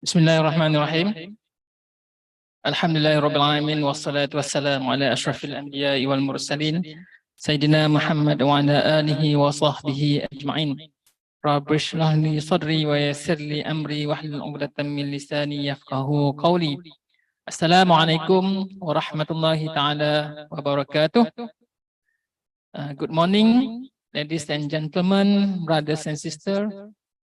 Bismillahirrahmanirrahim. Alhamdulillahirabbil alamin wassalatu wassalamu ala asyrafil anbiya'i wal mursalin Sayyidina Muhammad wa ala alihi wa sahbihi ajma'in. Rabbi shrah li sadri wa yassir li amri wahlul 'uqdatam min lisani yafqahu qawli. Assalamualaikum warahmatullahi taala wabarakatuh. Good morning, ladies and gentlemen, brothers and sisters.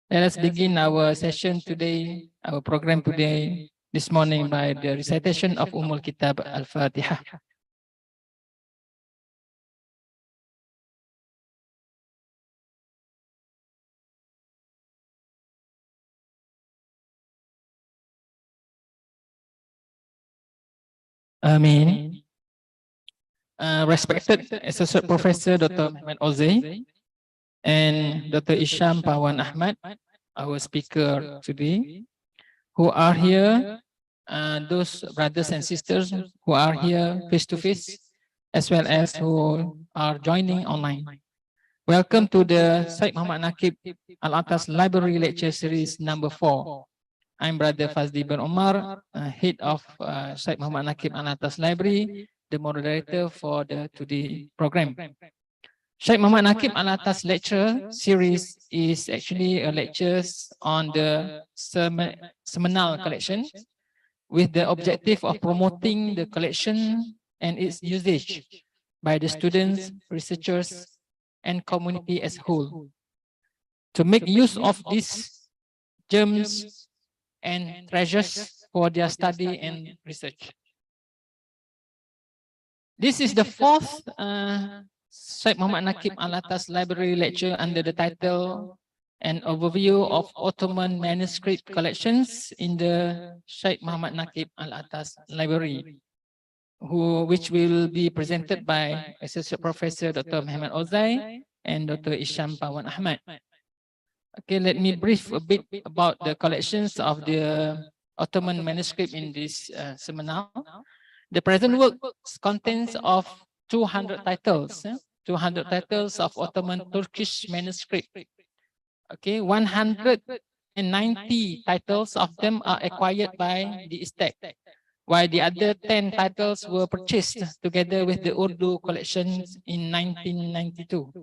Let us begin our session today, our program today, this morning by the recitation of Kitab Al-Fatihah. Amin. Respected Associate Professor Dr. Mehmet Ozay and Dr. Isam Pawan Ahmad, our speaker today, who are here, those brothers and sisters who are here face to face, as well as who are joining online. Welcome to the Syed NAQUIB Al-ATTAS Library Lecture Series number 4. I'm Brother Fazli bin Omar, head of Syed NAQUIB Al-ATTAS Library, the moderator for the today program. Syed NAQUIB Al-ATTAS lecture series is actually a lectures on the seminal collection with the objective of promoting the collection and its usage by the students, researchers, and community as a whole. To make use of these gems and treasures for their study and research. This is the fourth Syed NAQUIB Al-ATTAS Library Lecture under the title An Overview of Ottoman Manuscript Collections in the Syed NAQUIB Al-ATTAS Library, which will be presented by Associate Professor Dr. Mehmet Ozay and Dr. Isam Pawan Ahmad. Okay, let me brief a bit about the collections of the Ottoman manuscript in this seminar. The present work contains of 200 titles, 200 titles of Ottoman Turkish manuscript. Okay, 190 titles of them are acquired by the estate, while the other 10 titles were purchased together with the Urdu collections in 1992.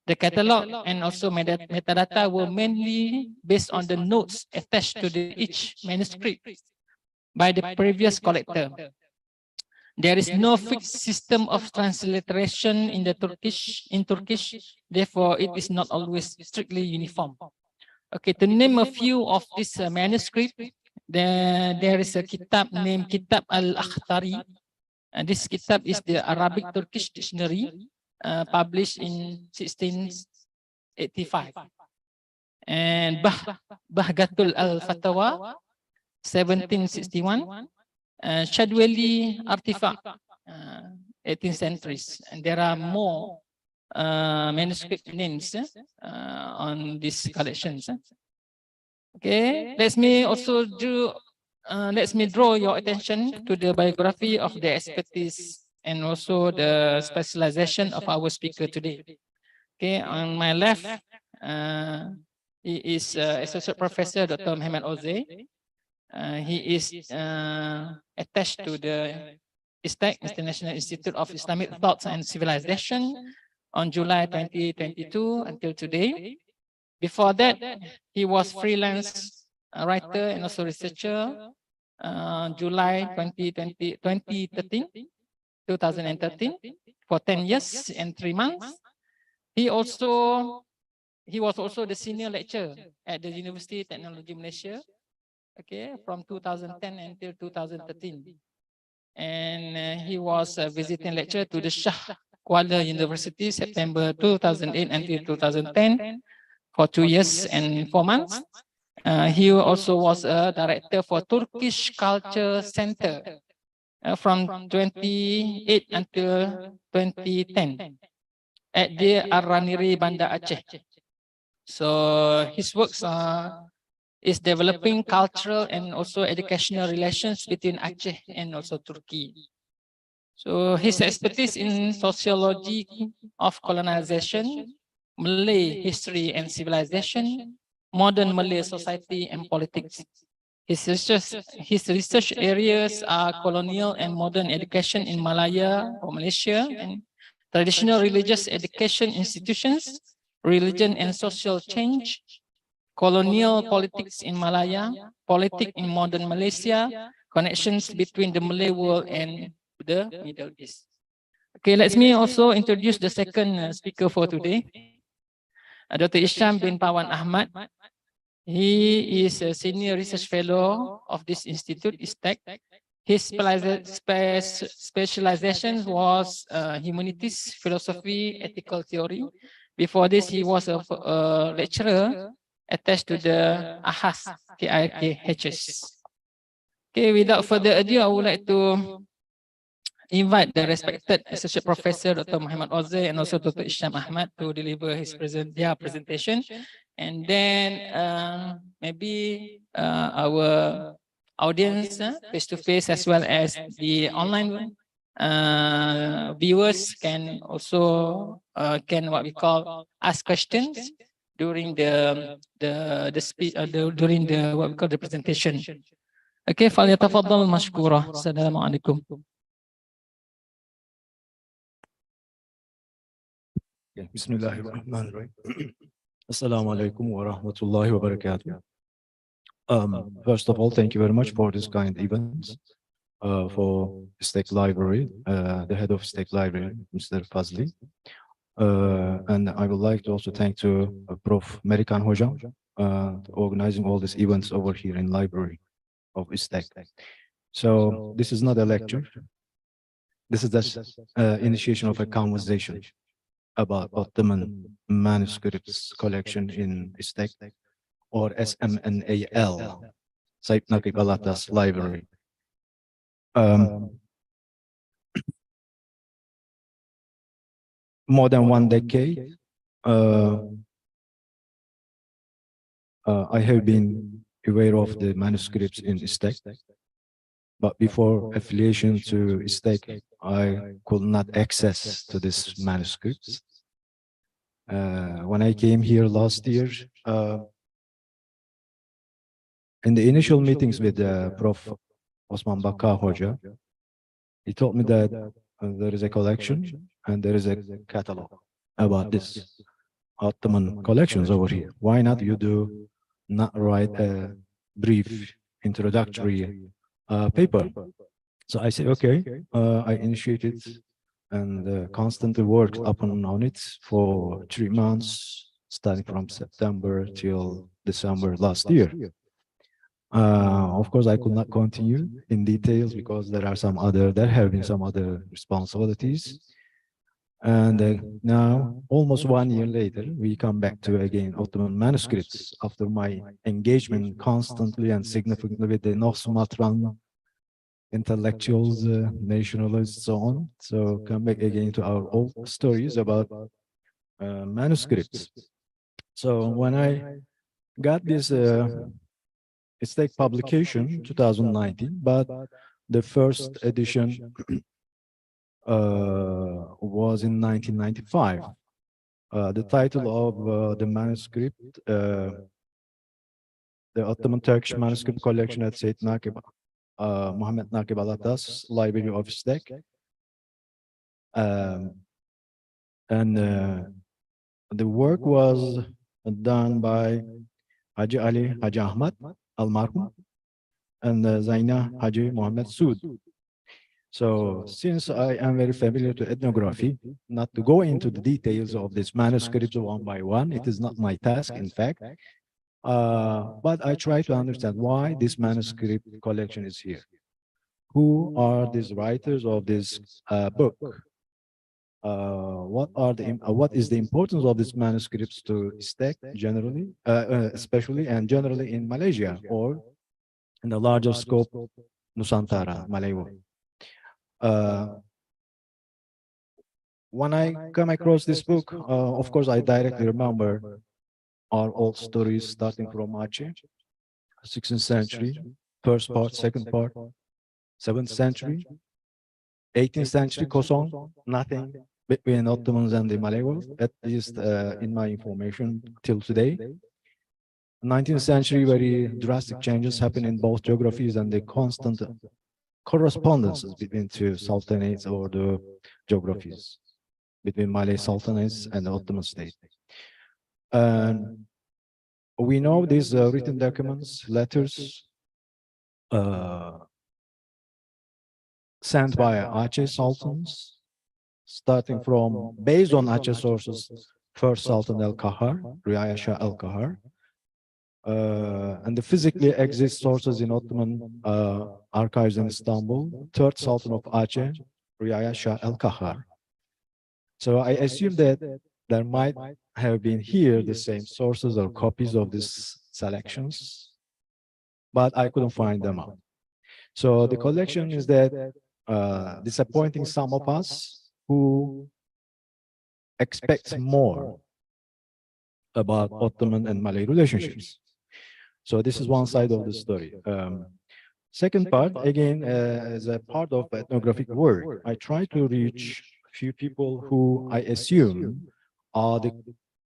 The catalog and also metadata were mainly based on the notes attached to each manuscript by the previous collector. There is no fixed system of transliteration in Turkish, therefore it is not always strictly uniform. Okay, to name a few of this manuscript, there is a kitab named Kitab Al-Attas. This kitab is the Arabic Turkish dictionary published in 1685. And Bahgatul Al-Fatawa, 1761. Shadweli Artifact, 18th centuries, and there are more manuscript names on these collections. Okay, let me draw your attention to the biography of the expertise and also the specialization of our speaker today. Okay, on my left, he is Associate Professor Dr. Mehmet Ozay. He is attached to the ISTAC, International Institute of Islamic Thoughts and Civilization, on July 2022 until today. Before that, he was freelance writer and also researcher July 2013 for 10 years and 3 months. He was also the senior lecturer at the University of Technology Malaysia. Okay, from 2010 until 2013. And he was a visiting lecturer to the Shah Kuala University, September 2008 until 2010, for 2 years and 4 months. He also was a director for Turkish Culture Center from 2008 until 2010 at the Araniri, Banda Aceh. So his works is developing cultural and also educational relations between Aceh and also Turkey. So his expertise in sociology of colonization, Malay history and civilization, modern Malay society and politics, His research areas are colonial and modern education in Malaya or Malaysia, and traditional religious education institutions, religion and social change, colonial politics in Malaya, politics in modern Malaysia, connections between the Malay world and the Middle East. Okay, let me also introduce the second speaker for today, Dr. Isam bin Pawan Ahmad. He is a senior research fellow of this institute, ISTEC. His specialization was humanities, philosophy, ethical theory. Before this, he was a lecturer attached to the AHAS, KIKHS. Okay, without further ado, I would like to invite the respected Associate Professor Dr. Muhammad Ozay and also Dr. Isam Ahmad to deliver their presentation. And then maybe our audience face-to-face as well as the online viewers can also what we call ask questions during the speech during the what we call the presentation. Okay, falyatafaddal mashkura. Assalamualaikum. Bismillahirrahmanirrahim. Assalamu alaikum wa rahmatullahi wa barakatuh. First of all, thank you very much for this kind event for State Library, the head of State Library, Mr. Fazli. And I would like to also thank to Prof. Merikan Hojam organizing all these events over here in library of ISTEC. So this is not a lecture. This is the initiation of a conversation about Ottoman manuscripts collection in ISTEC, or SMNAL, Syed NAQUIB Al-ATTAS library. More than 1 decade, I have been aware of the manuscripts in ISTEC, but before affiliation to ISTEC, I could not access to these manuscripts. When I came here last year, in the initial meetings with Prof. Osman Bakka Hoja, he told me that there is a collection and there is a catalog about this Ottoman collections over here. Why not you do not write a brief introductory paper? So I say, okay, I initiated and constantly worked upon on it for 3 months, starting from September till December last year. Of course, I could not continue in details because there have been some other responsibilities. And now, almost 1 year later, we come back to again Ottoman manuscripts after my engagement constantly and significantly with the North Sumatran intellectuals, nationalists, so on. So come back again to our old stories about manuscripts. So when I got this ISTEC publication, 2019, but the first edition was in 1995. The title of the manuscript, the Ottoman Turkish Manuscript Collection at Syed NAQUIB Al-ATTAS Library of ISTEC. The work was done by Haji Ali Haji Ahmad Al-Marhum and Zaina Haji Muhammad Sood. So since I am very familiar to ethnography, not to go into the details of this manuscripts one by one, it is not my task, in fact. But I try to understand why this manuscript collection is here. Who are these writers of this book? What is the importance of these manuscripts to ISTEC generally, especially and generally in Malaysia or in the larger scope Nusantara, Malay world? When I come across this book, of course, I directly remember our old stories starting from Aceh, 16th century, first part, second part, 7th century, 18th century, Kosong, nothing between Ottomans and the Malay world, at least in my information till today. 19th century, very drastic changes happen in both geographies and the constant correspondences between two sultanates or the geographies between Malay sultanates and the Ottoman state. And we know these written documents, letters, sent by Aceh sultans, starting from, based on Aceh sources, first Sultan al-Kahar, Riayah Shah al-Kahar, and the physically exist sources in Ottoman archives in Istanbul, third Sultan of Aceh, Riayah Shah al-Kahar. So I assume that there might have been here the same sources or copies of these selections, but I couldn't find them out. So the collection is that disappointing some of us who expect more about Ottoman and Malay relationships. So this is one side of the story. Second part, again, as a part of ethnographic work, I try to reach few people who I assume are the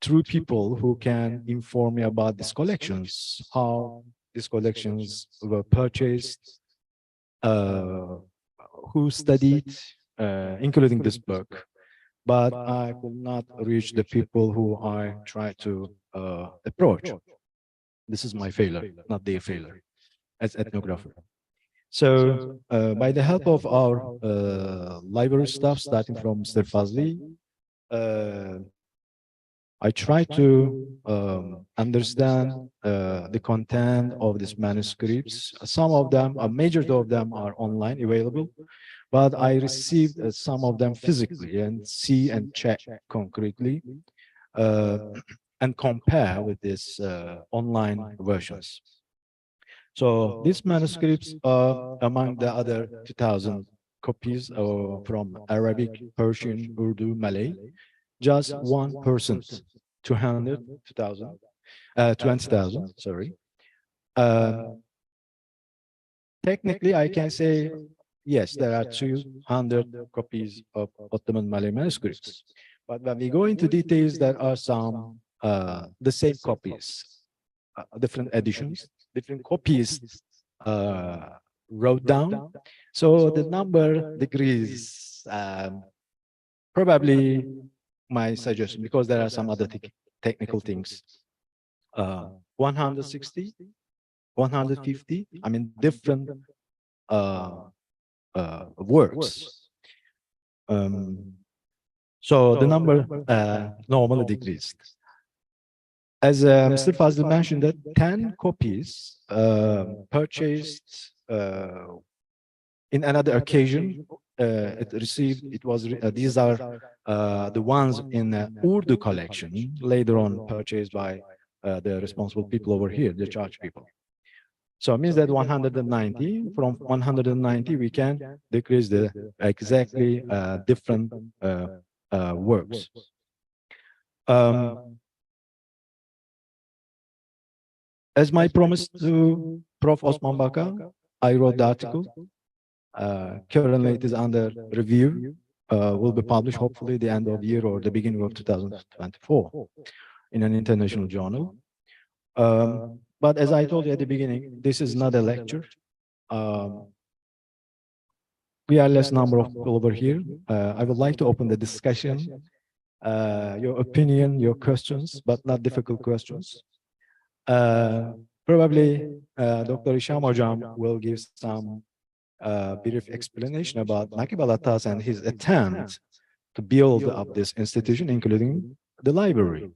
true people who can inform me about these collections, how these collections were purchased, who studied, including this book. But I could not reach the people who I try to approach. This is my failure, not their failure as ethnographer. So by the help of our library staff, starting from Mr. Fazli, I try to understand the content of these manuscripts. Some of them, a major of them are online available, but I received some of them physically and see and check concretely and compare with these online versions. So these manuscripts are among the other 2,000 copies from Arabic, Persian, Urdu, Malay, just 1%, 20,000, sorry. Technically, I can say, yes, there are 200 copies of Ottoman Malay manuscripts. But when we go into details, there are some, the same copies, different editions, different copies wrote down. So the number decreases, probably my suggestion, because there are some other technical things. 160, 150, I mean, different works. So the number normally decreased. As Mr. Fazli mentioned, that 10 copies purchased in another occasion, these are the ones in Urdu collection, later on purchased by the responsible people over here, the church people. So it means that 190, from 190, we can decrease the exactly different works. As my promise to Prof. Osman Baka, I wrote the article. Currently, it is under review. Will be published hopefully the end of the year or the beginning of 2024 in an international journal. But as I told you at the beginning, this is not a lecture. We are less number of people over here. I would like to open the discussion, your opinion, your questions, but not difficult questions. Probably Dr. Isam Hocam will give some brief explanation about NAQUIB Al-ATTAS and his attempt to build up this institution, including the library.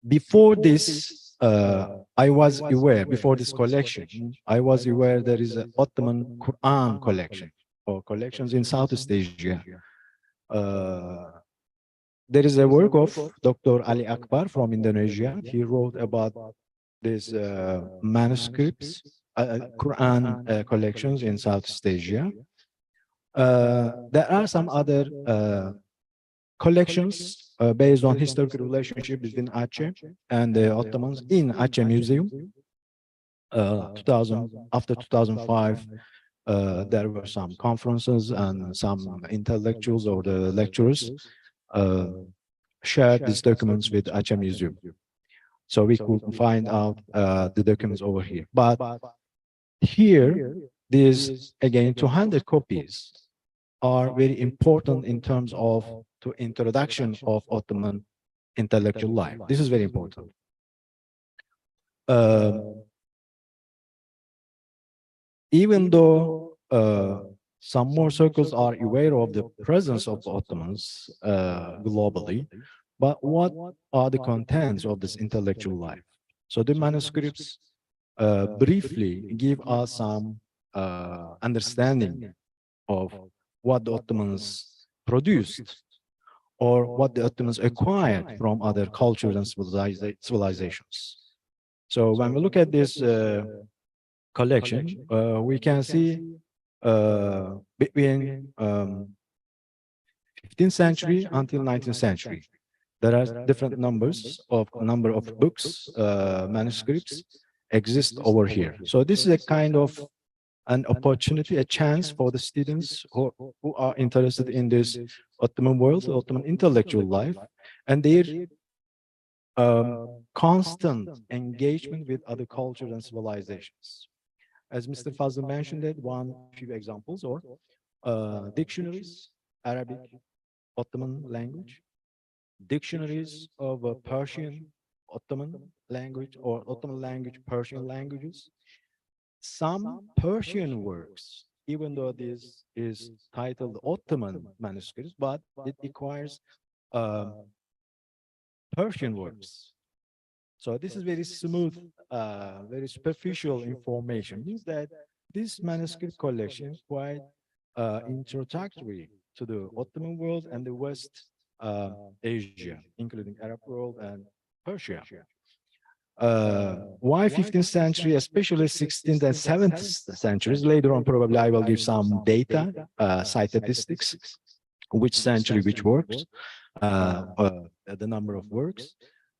Before this, I was aware, before this collection, I was aware there is an Ottoman Quran collection, or collections in Southeast Asia. There is a work of Dr. Ali Akbar from Indonesia. He wrote about these manuscripts, Quran collections in Southeast Asia. There are some other collections based on historical relationship between Aceh and the Ottomans in Aceh Museum. After 2005, there were some conferences and some intellectuals or the lecturers uh, shared these documents with Acha Museum. So we could find out the documents over here. But here, these, again, 200 copies are very important in terms of the introduction of Ottoman intellectual life. This is very important. Even though some more circles are aware of the presence of the Ottomans globally, but what are the contents of this intellectual life? So the manuscripts briefly give us some understanding of what the Ottomans produced or what the Ottomans acquired from other cultures and civilizations. So when we look at this collection, we can see between 15th century until 19th century, there are different numbers of books, manuscripts exist over here. So this is a kind of an opportunity, a chance for the students who are interested in this Ottoman world, Ottoman intellectual life, and their constant engagement with other cultures and civilizations. As Mr. Fazli mentioned, few examples, or dictionaries, Arabic, Ottoman language, dictionaries of Persian, Ottoman language, or Ottoman language, Persian languages. Some Persian works, even though this is titled Ottoman manuscripts, but it requires Persian works. So this is very smooth, very superficial information. Means that this manuscript collection is quite introductory to the Ottoman world and the West Asia, including Arab world and Persia. Why 15th century, especially 16th and 17th centuries? Later on, probably I will give some data, statistics, which century, which works, the number of works.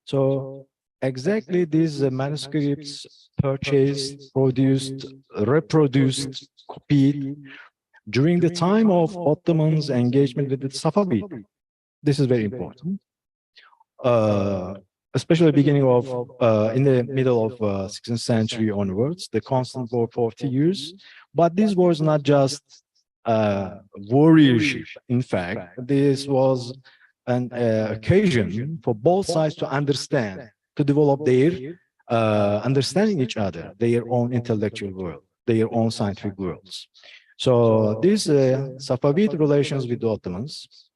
So exactly these manuscripts purchased, produced, reproduced, copied during the time of Ottomans' engagement with the Safavid. This is very important. Especially beginning of, in the middle of 16th century onwards, the constant war for 40 years. But this was not just warriorship. In fact, this was an occasion for both sides to understand, to develop their understanding each other, their own intellectual world, their own scientific worlds. So these Safavid relations with the Ottomans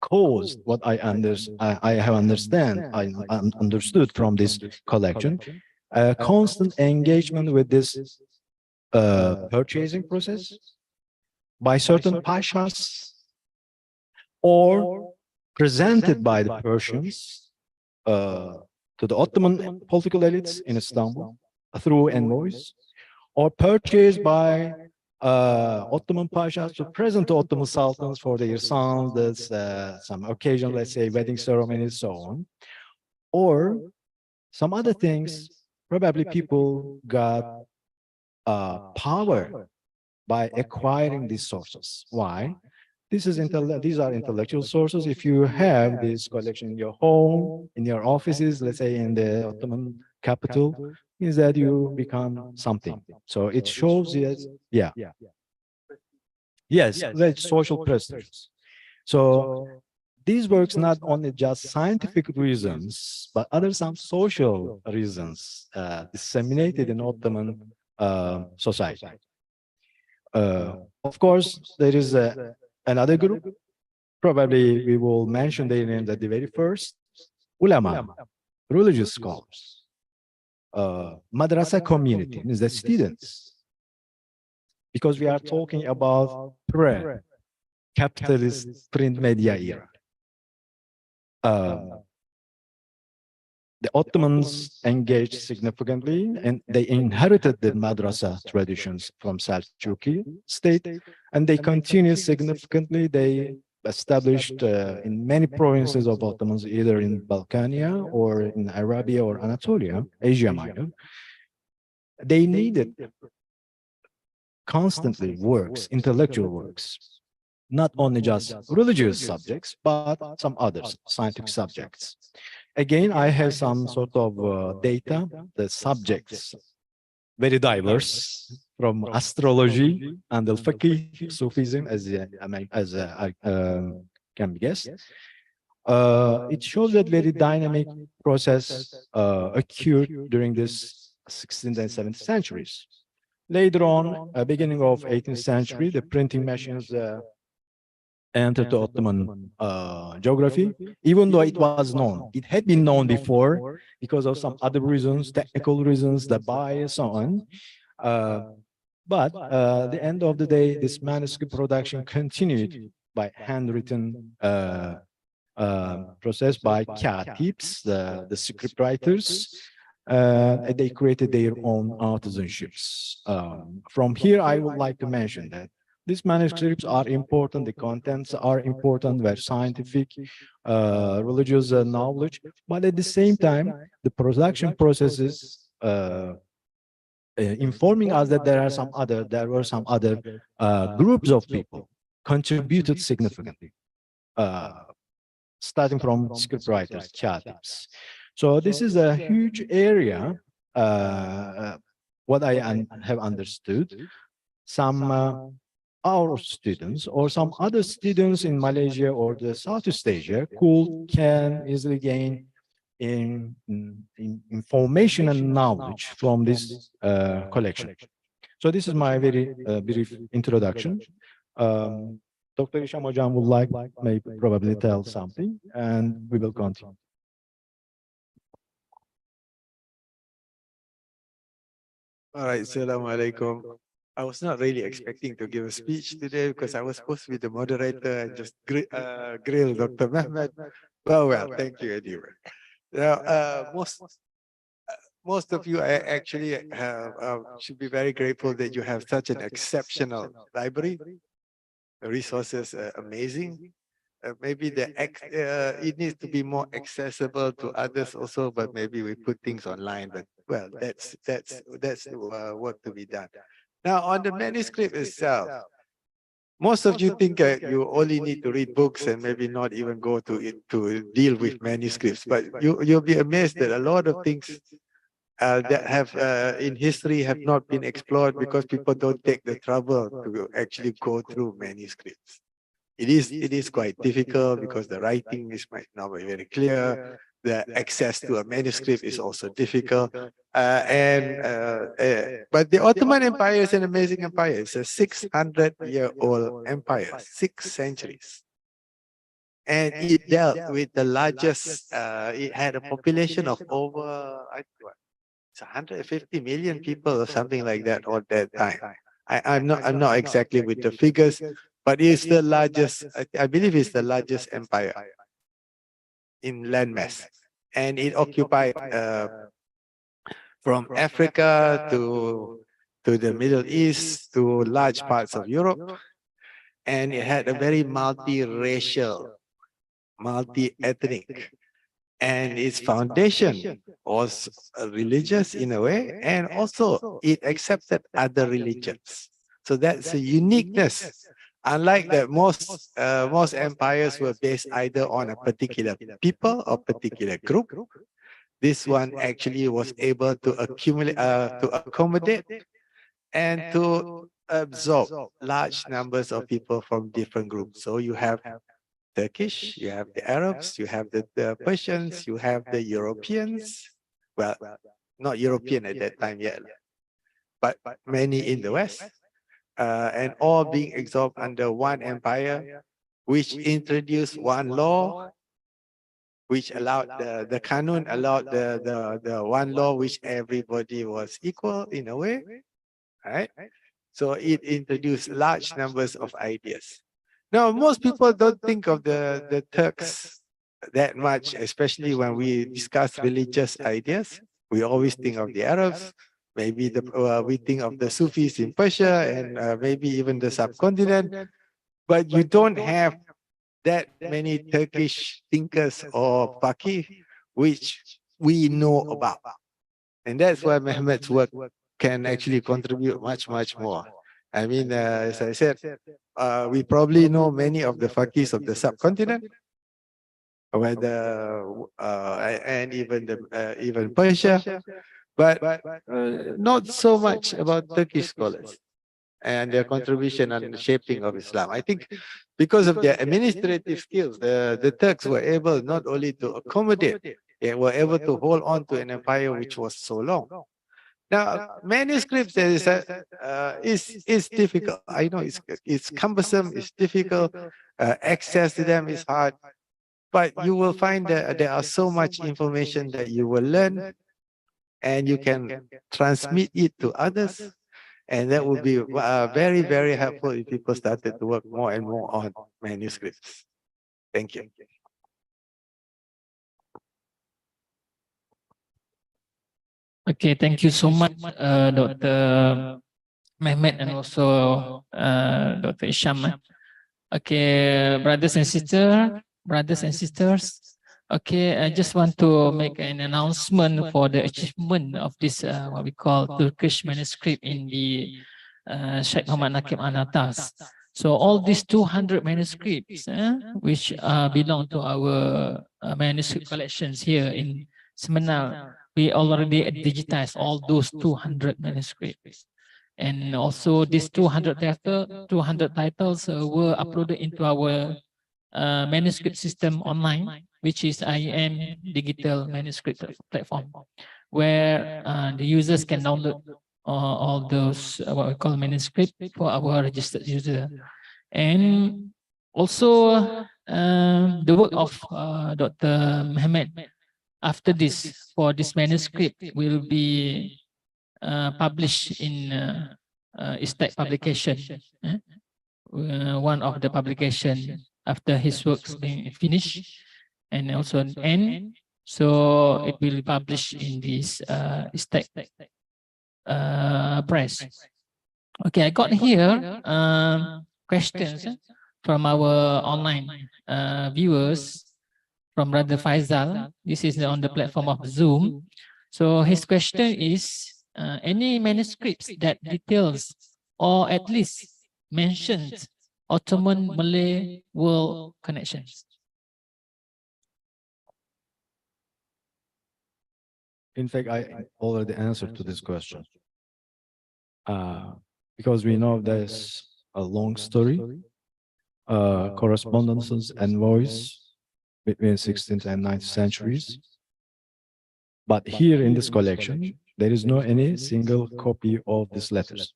caused what I have understood from this collection, a constant engagement with this purchasing process by certain pashas or presented by the Persians to the Ottoman political elites in Istanbul through envoys, or purchased by Ottoman pashas to present to Ottoman sultans for their sons, there's some occasion, let's say wedding ceremonies, so on. Or some other things, probably people got power by acquiring these sources. Why? These are intellectual sources. If you have this collection in your home, in your offices, let's say in the Ottoman capital, means that you become something. So it shows yes, yeah. Yes, the social prestige. So these works not only just scientific reasons, but other some social reasons disseminated in Ottoman society. Of course, there is another group. Probably we will mention their names at the very first. Ulama, religious scholars. Madrasa community means the students. Because we are talking about pre-capitalist print media era. The Ottomans engaged significantly, and they inherited the madrasa traditions from Seljuki state, and they continued significantly. They established in many provinces of Ottomans, either in Balkania or in Arabia or Anatolia, Asia Minor. They needed constantly works, intellectual works. not only just religious subjects, but some others, scientific subjects. Again, I have some sort of data, the subjects, very diverse, from astrology and al-Fiqh, Sufism, as can be guessed. It shows that very dynamic process occurred during this 16th and 17th centuries. Later on, beginning of 18th century, the printing machines entered the Ottoman geography, even though it was known. It had been known before because of some other reasons, technical reasons, the bias, so on. But at the end of the day, this manuscript production continued by handwritten process by katibs, the script writers. They created their own artisanships. From here, I would like to mention that these manuscripts are important, the contents are important, they're scientific, religious knowledge, but at the same time, the production processes informing us that there were some other groups of people contributed significantly, starting from script writers, katibs. So this is a huge area, what I have understood. Some our students or some other students in Malaysia or the Southeast Asia can easily gain information and knowledge from this collection. So this is my very brief introduction. Dr. Isam Hocam would may probably tell something, and we will continue. All right, Assalamu alaikum. I was not really expecting to give a speech today because I was supposed to be the moderator and just grill Dr. Mehmet. Well, thank you anyway. Now, most of you actually should be very grateful that you have such an exceptional library. The resources are amazing. Maybe it needs to be more accessible to others also, but maybe we put things online. But well, that's work to be done. Now, on the manuscript itself, most of you think you only need to read books and maybe not even go to it to deal with manuscripts. But you'll be amazed that a lot of things that have in history have not been explored because people don't take the trouble to actually go through manuscripts. It is quite difficult because the writing might not be very clear. The access to a manuscript is also difficult. But the Ottoman Empire is an amazing empire. It's a 600-year-old empire, 6 centuries. And it dealt with the largest, it had a population of over, it's 150 million people or something like that at that time. I'm not exactly with the figures, but it's the largest, I believe it's the largest empire in landmass. And it occupied from Africa to the Middle East to large parts of Europe. And it had a very multiracial, multi-ethnic. And its foundation was religious in a way, and also it accepted other religions. So that's a uniqueness. Unlike that, most empires were based either on a particular people or particular group. This one actually was able to accumulate, to accommodate, and to absorb large numbers of people from different groups. So you have Turkish, you have the Arabs, you have the Persians, you have the Europeans. Well, not European at that time yet, but many in the West. And all being absorbed under one empire, which introduced one law, which allowed the Kanun allowed the one law which everybody was equal in a way, right? So it introduced large numbers of ideas. Now, most people don't think of the Turks that much, especially when we discuss religious ideas. We always think of the Arabs. Maybe we think of the Sufis in Persia and maybe even the subcontinent. But you don't have that many Turkish thinkers or faqih which we know about. And that's why Mehmet's work can actually contribute much more. I mean, as I said, we probably know many of the faqihs of the subcontinent, whether and even Persia, but not so much about Turkish scholars and their contribution on the shaping of Islam. I think because of their administrative skills, the Turks were able not only to accommodate, they were able to hold on to an empire which was so long. Now, manuscripts is difficult. I know it's cumbersome, it's difficult, access to them is hard, but you will find that there are so much information that you will learn and you can transmit it to others. And that would be very, very helpful if people started to work more and more on manuscripts. Thank you. Okay, thank you so much, Dr. Mehmet and also Dr. Isam. Okay, brothers and sisters. Okay, I just want to make an announcement for the achievement of this what we call Turkish manuscript in the Syed Muhammad NAQUIB Al-ATTAS. So all these 200 manuscripts which belong to our manuscript collections here in Semenal, we already digitized all those 200 manuscripts. And also these 200 titles were uploaded into our manuscript system online, which is IM Digital Manuscript Platform, where the users can download all those what we call manuscript for our registered user. And also the work of Dr. Mehmet after this, for this manuscript will be published in Istek publication, one of the publication after his works being finished, and also an end. So it will be published in this Istek press. Okay, I got here questions from our online viewers from Brother Faisal. This is on the platform of Zoom. So his question is, any manuscripts that details or at least mentions Ottoman Malay world connections? In fact, I already answered to this question. Because we know there's a long story, correspondences and voice between 16th and 19th centuries. But here in this collection, there is no any single copy of these letters.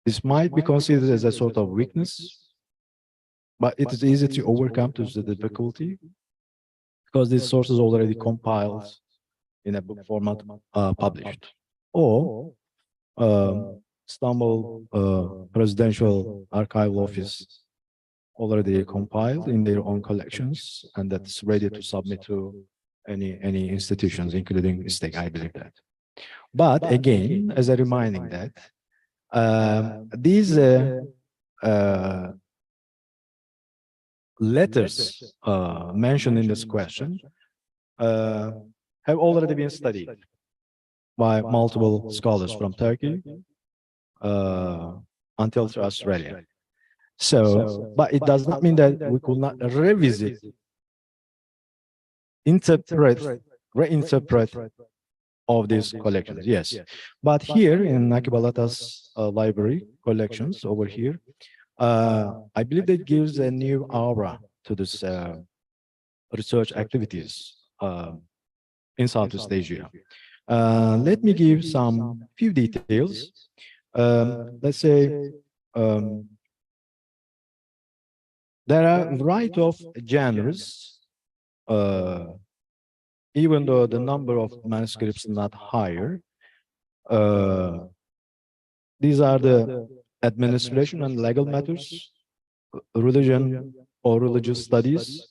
This might be considered as a sort of weakness, but it is easy to overcome to the difficulty because this source is already compiled in a book format, published. Or Istanbul Presidential Archival Office already compiled in their own collections, and that's ready to submit to any institutions, including Istek, I believe that. But again, as a reminding that these letters mentioned in this question have already been studied by multiple scholars from Turkey until to Australia. So, but it does not mean that we could not revisit, reinterpret of these collections. Yes, but here in NAQUIB Al-ATTAS library collections over here, I believe that gives a new aura to this research activities in Southeast Asia. Let me give some few details. Let's say there are a variety of genres, even though the number of manuscripts is not higher. These are the administration and legal matters, religion or religious studies.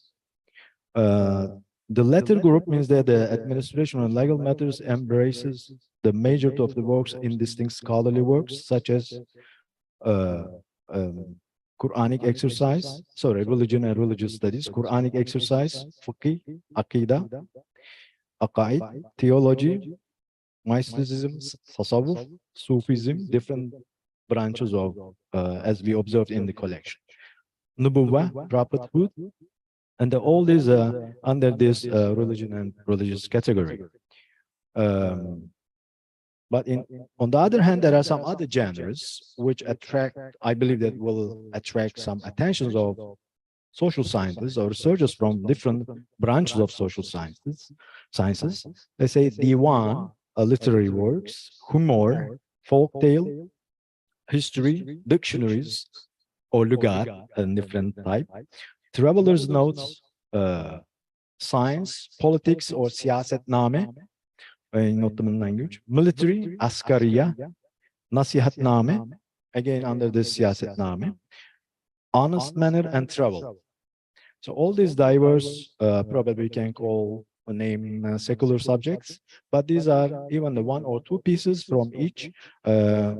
The latter group means that the administration and legal matters embraces the majority of the works in distinct scholarly works, such as Quranic exercise, religion and religious studies, Quranic exercise, fiqh, aqidah, aqaid, theology, Mysticism, Tasawwuf, Sufism, different branches of, as we observed in the collection. Nubuwwah, prophethood, and all these under this religion and religious category. But on the other hand, there are some other genres which attract, I believe that will attract some attentions of social scientists or researchers from different branches of social sciences. Let's say diwan, literary works, humor, folktale, history, dictionaries, or lugat, a different type, traveler's notes, science, politics, or siyasetname in Ottoman language, military, askariya, nasihatname, again under the siyasetname, honest manner, and travel. So all these diverse, probably we can call or name secular subjects, but these are even the one or two pieces from each are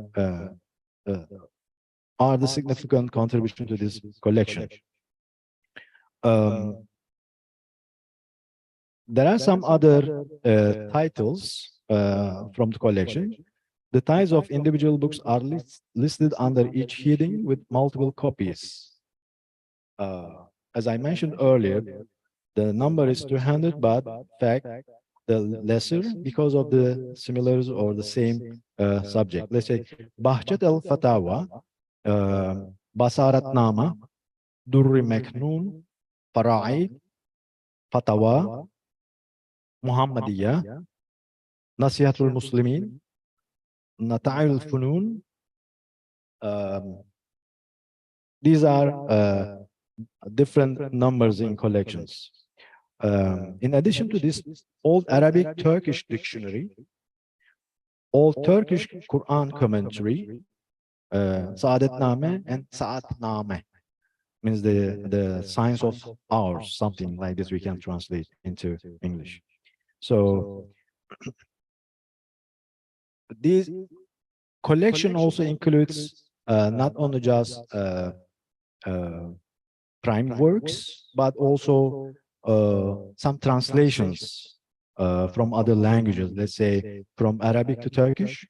the significant contribution to this collection. There are some other titles from the collection. The titles of individual books are listed under each heading with multiple copies. As I mentioned earlier, the number is 200, but in fact, the lesser because of the similarities or the same subject. Let's say Bahçet el-Fatawa, Basaratnama, Durri Meknun, Fara'id, Fatawa, Muhammadiyya, Nasihatul Muslimin, Nata'il Funun. These are different numbers in collections. In addition to this, Old Arabic Turkish Dictionary, Old Turkish Quran Commentary, Saadetname and Saatname, means the science of hours, something like this we can translate into English. So this collection also includes not only just prime works, but also some translations from other languages, let's say from Arabic to Turkish,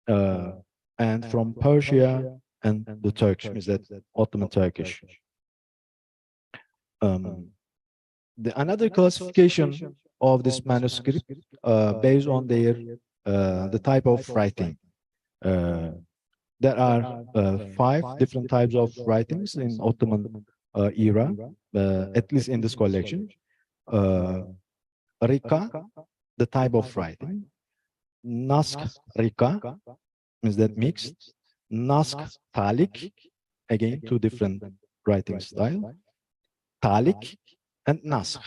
and from Persia and the Turkish, means that Ottoman Turkish. Another classification of this manuscript based on their the type of writing. There are 5 different types of writings in Ottoman era, at least in this collection. Rika, the type of writing. Nask Rika, means that mixed. Nask Talik, again 2 different writing style. Talik and Nask.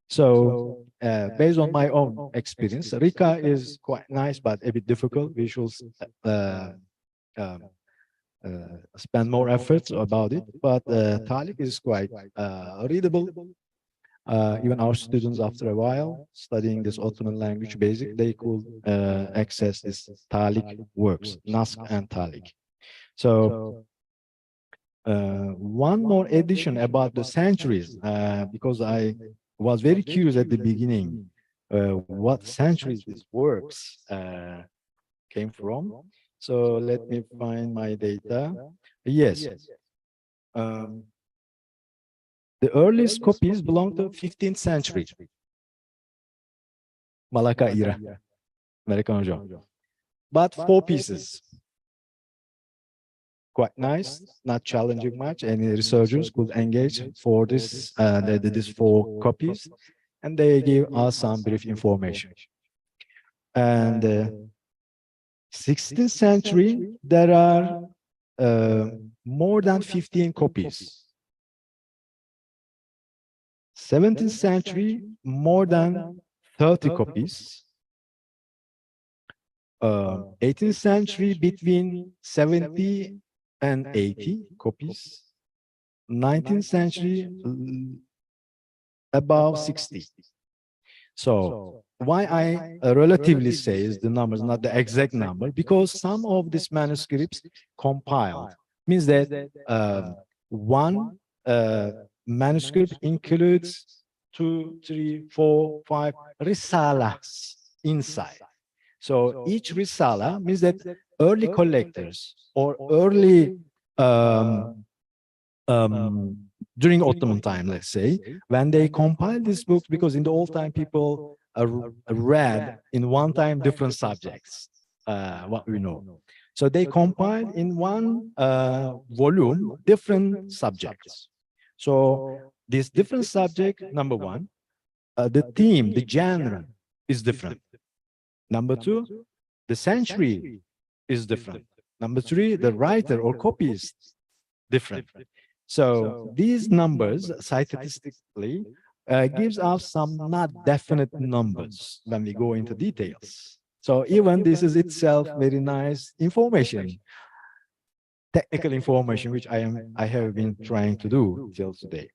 So based on my own experience, Rika is quite nice, but a bit difficult. We should spend more efforts about it, but Talik is quite readable. Even our students, after a while studying this Ottoman language basic, they could access this Talik works, Nask and Talik. So one more addition about the centuries, because I was very curious at the beginning what centuries these works came from. So let me find my data. Yes. The earliest copies belong to 15th century. Malaka era. American genre. But 4 pieces. Quite nice, not challenging much. Any researchers could engage for this, these 4 copies, and they give us some brief information. And 16th century, there are more than 15 copies. 17th century, more than 30 copies. 18th century, between 70 and 80 copies. 19th century, about 60. So why I relatively say is the numbers, not the exact number, because some of these manuscripts compiled means that one manuscript includes 2, 3, 4, 5 risalas inside. So each risala means that early collectors or early during Ottoman time, let's say, when they compiled these books, because in the old time people read in one time different subjects, what we know. So they compiled in one volume different subjects. So this different subject, number one, the theme, the genre is different. Number two, the century is different. Number three, the writer or copy is different. So these numbers, statistically, gives us some not definite numbers when we go into details. So even this is itself very nice information, technical information, which I have been trying to do till today.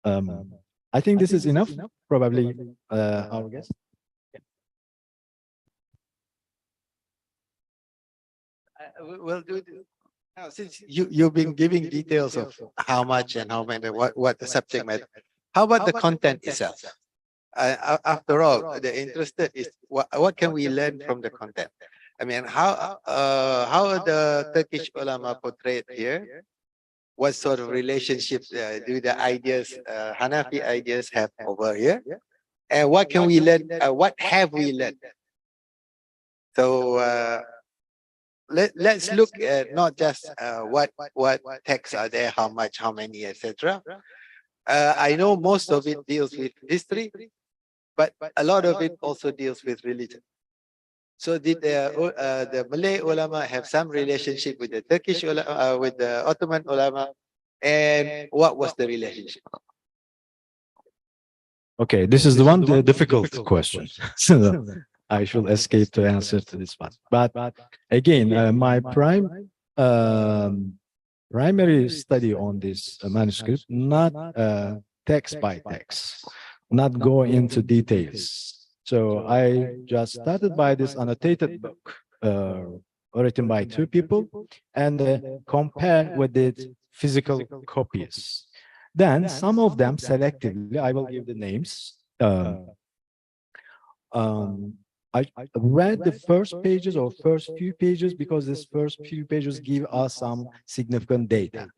I think this is enough. Probably our guest. We'll do this. Now, since you've been giving details of how much and how many, what the subject matter, how about the content itself? After all, the interested is what can we learn from the content? I mean, how are the Turkish ulama portrayed here? What sort of relationships do the ideas, Hanafi ideas, have over here? And what can we learn? What have we learned? So let's look at not just what texts are there, how much, how many, etc. I know most of it deals with history, but a lot of it also deals with religion. So did the Malay ulama have some relationship with the Turkish ulama, with the Ottoman ulama, and what was the relationship? Okay, this is the one difficult question. So I should escape to answer to this one. But again, my primary study on this manuscript, not text by text, not go into details. So I just started by this annotated book written by two people and compare with the physical copies. Then some of them selectively, I will give the names. I read the first pages or first few pages because this first few pages give us some significant data.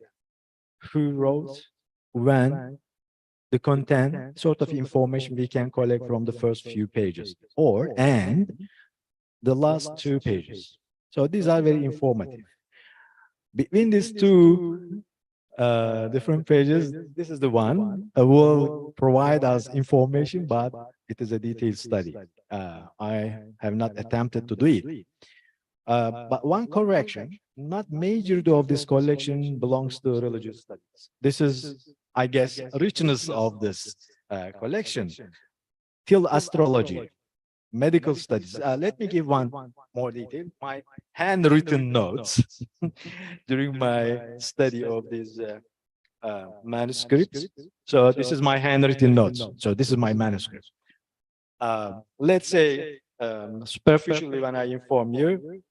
Who wrote, when, the content, sort of information we can collect from the first few pages, and the last 2 pages. So these are very informative. Between these two different pages, this is the one will provide us information, but it is a detailed study. I have not attempted to do it. But one correction, not majority of this collection belongs to religious studies. This is, I guess, richness of this collection. Till astrology, medical studies. Let me give one more detail. My handwritten notes during my study of this manuscripts. So this is my handwritten notes. So this is my manuscript. Let's say superficially when I inform you,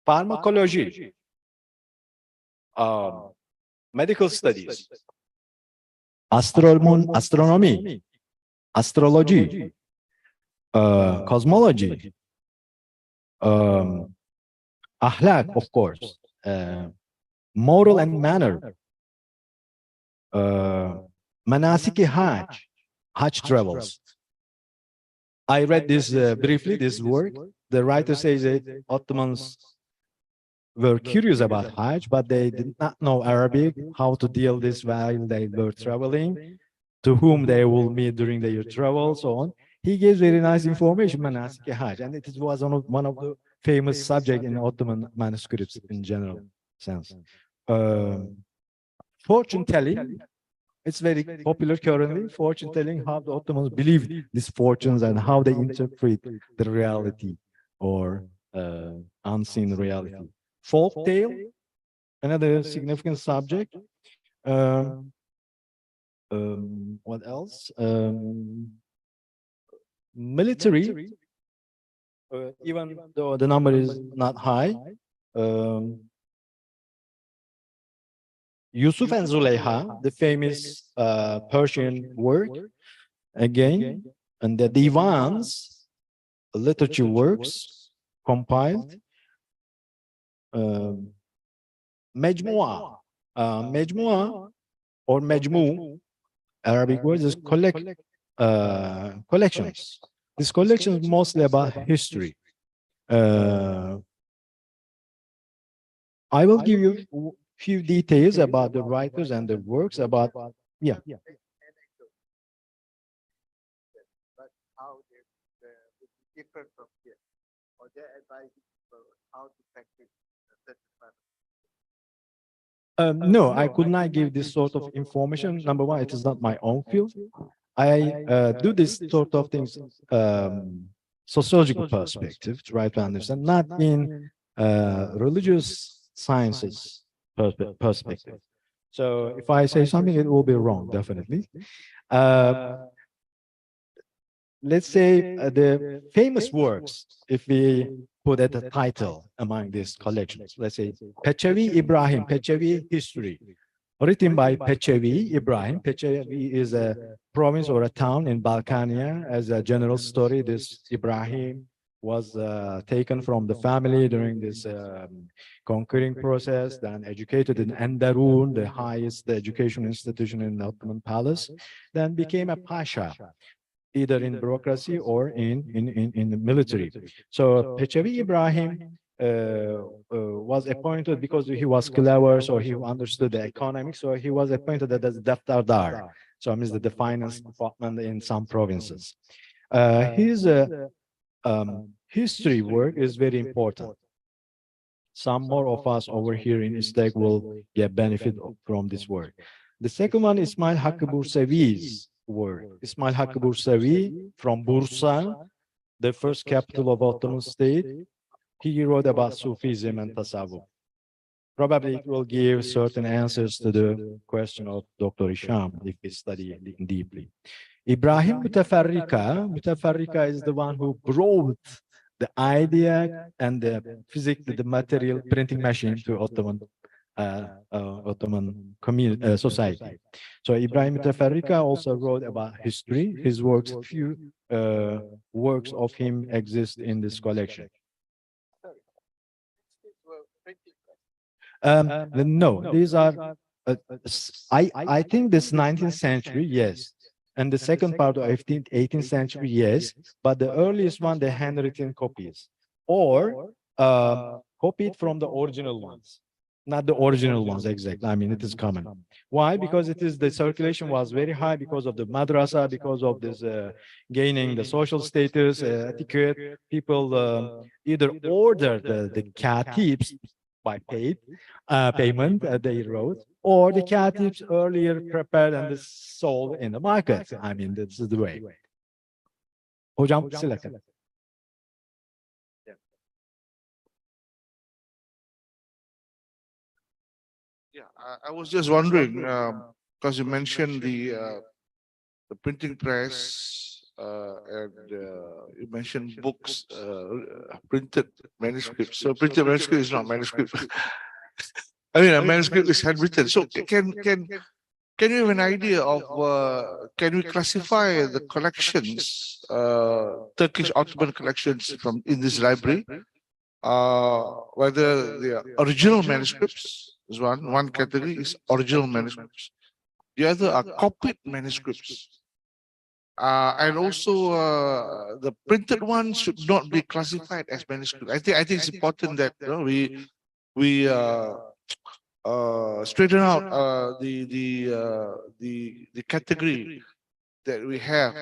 pharmacology, medical studies, astronomy, astrology, cosmology, ahlak, of course, moral and manner, manasiki hajj travels. I read this briefly, this work. The writer says that Ottomans were curious about hajj, but they did not know Arabic, how to deal this while they were traveling, to whom they will meet during their travel, so on. He gives very nice information, manasiki hajj, and it was one of the famous subjects in Ottoman manuscripts in general sense. Fortune telling, it's very popular currently, fortune telling, how the Ottomans believe these fortunes and how they interpret the reality or unseen reality. Folk tale, another significant subject. What else? Military, even though the number is not high. Yusuf and Zuleyha, the famous Persian work, again, and the divans, literature works compiled. Mejmua. Mejmua or Mejmu, Arabic words, is collections. This collection is mostly about history. I will give you a few details about the writers and the works about, yeah. But how they different from here, or they advise people how to practice certain part. No, I could not give this sort of information. Number one, it is not my own field. I do this sort of things sociological perspective, try to understand, not in religious sciences perspective. So if I say something, it will be wrong, definitely. Let's say the famous works, if we put at a title among these collections, let's say Pechevi Ibrahim, Pechevi History, written by Pechevi Ibrahim. Pechevi is a province or a town in Balkania. As a general story, this Ibrahim was taken from the family during this conquering process, then educated in Enderun, the highest education institution in the Ottoman palace, then became a pasha, either in bureaucracy or in the military. So Pechevi Ibrahim was appointed because he was clever, so he understood the economics, so he was appointed as Deftardar. So I mean the finance department in some provinces. His history work is very important. Some more of us over here in Istek will get benefit from this work. The second one is Ismail Hakkı Bursevi's work. Ismail Hakkı Bursevi from Bursa, the first capital of Ottoman state. He wrote about Sufism and Tasawwuf. Probably it will give certain answers to the question of Dr. Isham if we study it deeply. Ibrahim Mutafarrika is the one who brought the idea and the physics, the material printing machine to Ottoman community, society. So Ibrahim Mutafarrika also wrote about history. His works, few works of him exist in this collection. No, these are, I think this 19th century, yes. And the second part of 18th century, yes. But the earliest one, the handwritten copies. Or copied from the original ones. Not the original ones, exactly. I mean, it is common. Why? Because it is the circulation was very high because of the madrasa, because of this gaining the social status, etiquette. People either order the katibs by payment they wrote, or the katibs earlier prepared and sold in the market. I mean, this is the way. Hocam, silakan. Yeah, I was just wondering, because you mentioned the printing press and you mentioned books, printed manuscripts. So printed manuscript is not manuscript. I mean, a manuscript is handwritten. So can you have an idea of can we classify the collections, Turkish Ottoman collections from in this library, whether they are original manuscripts is one category is original manuscripts. The other are copied manuscripts. And also the printed ones should not be classified as manuscript. I think it's important that we straighten out the category that we have,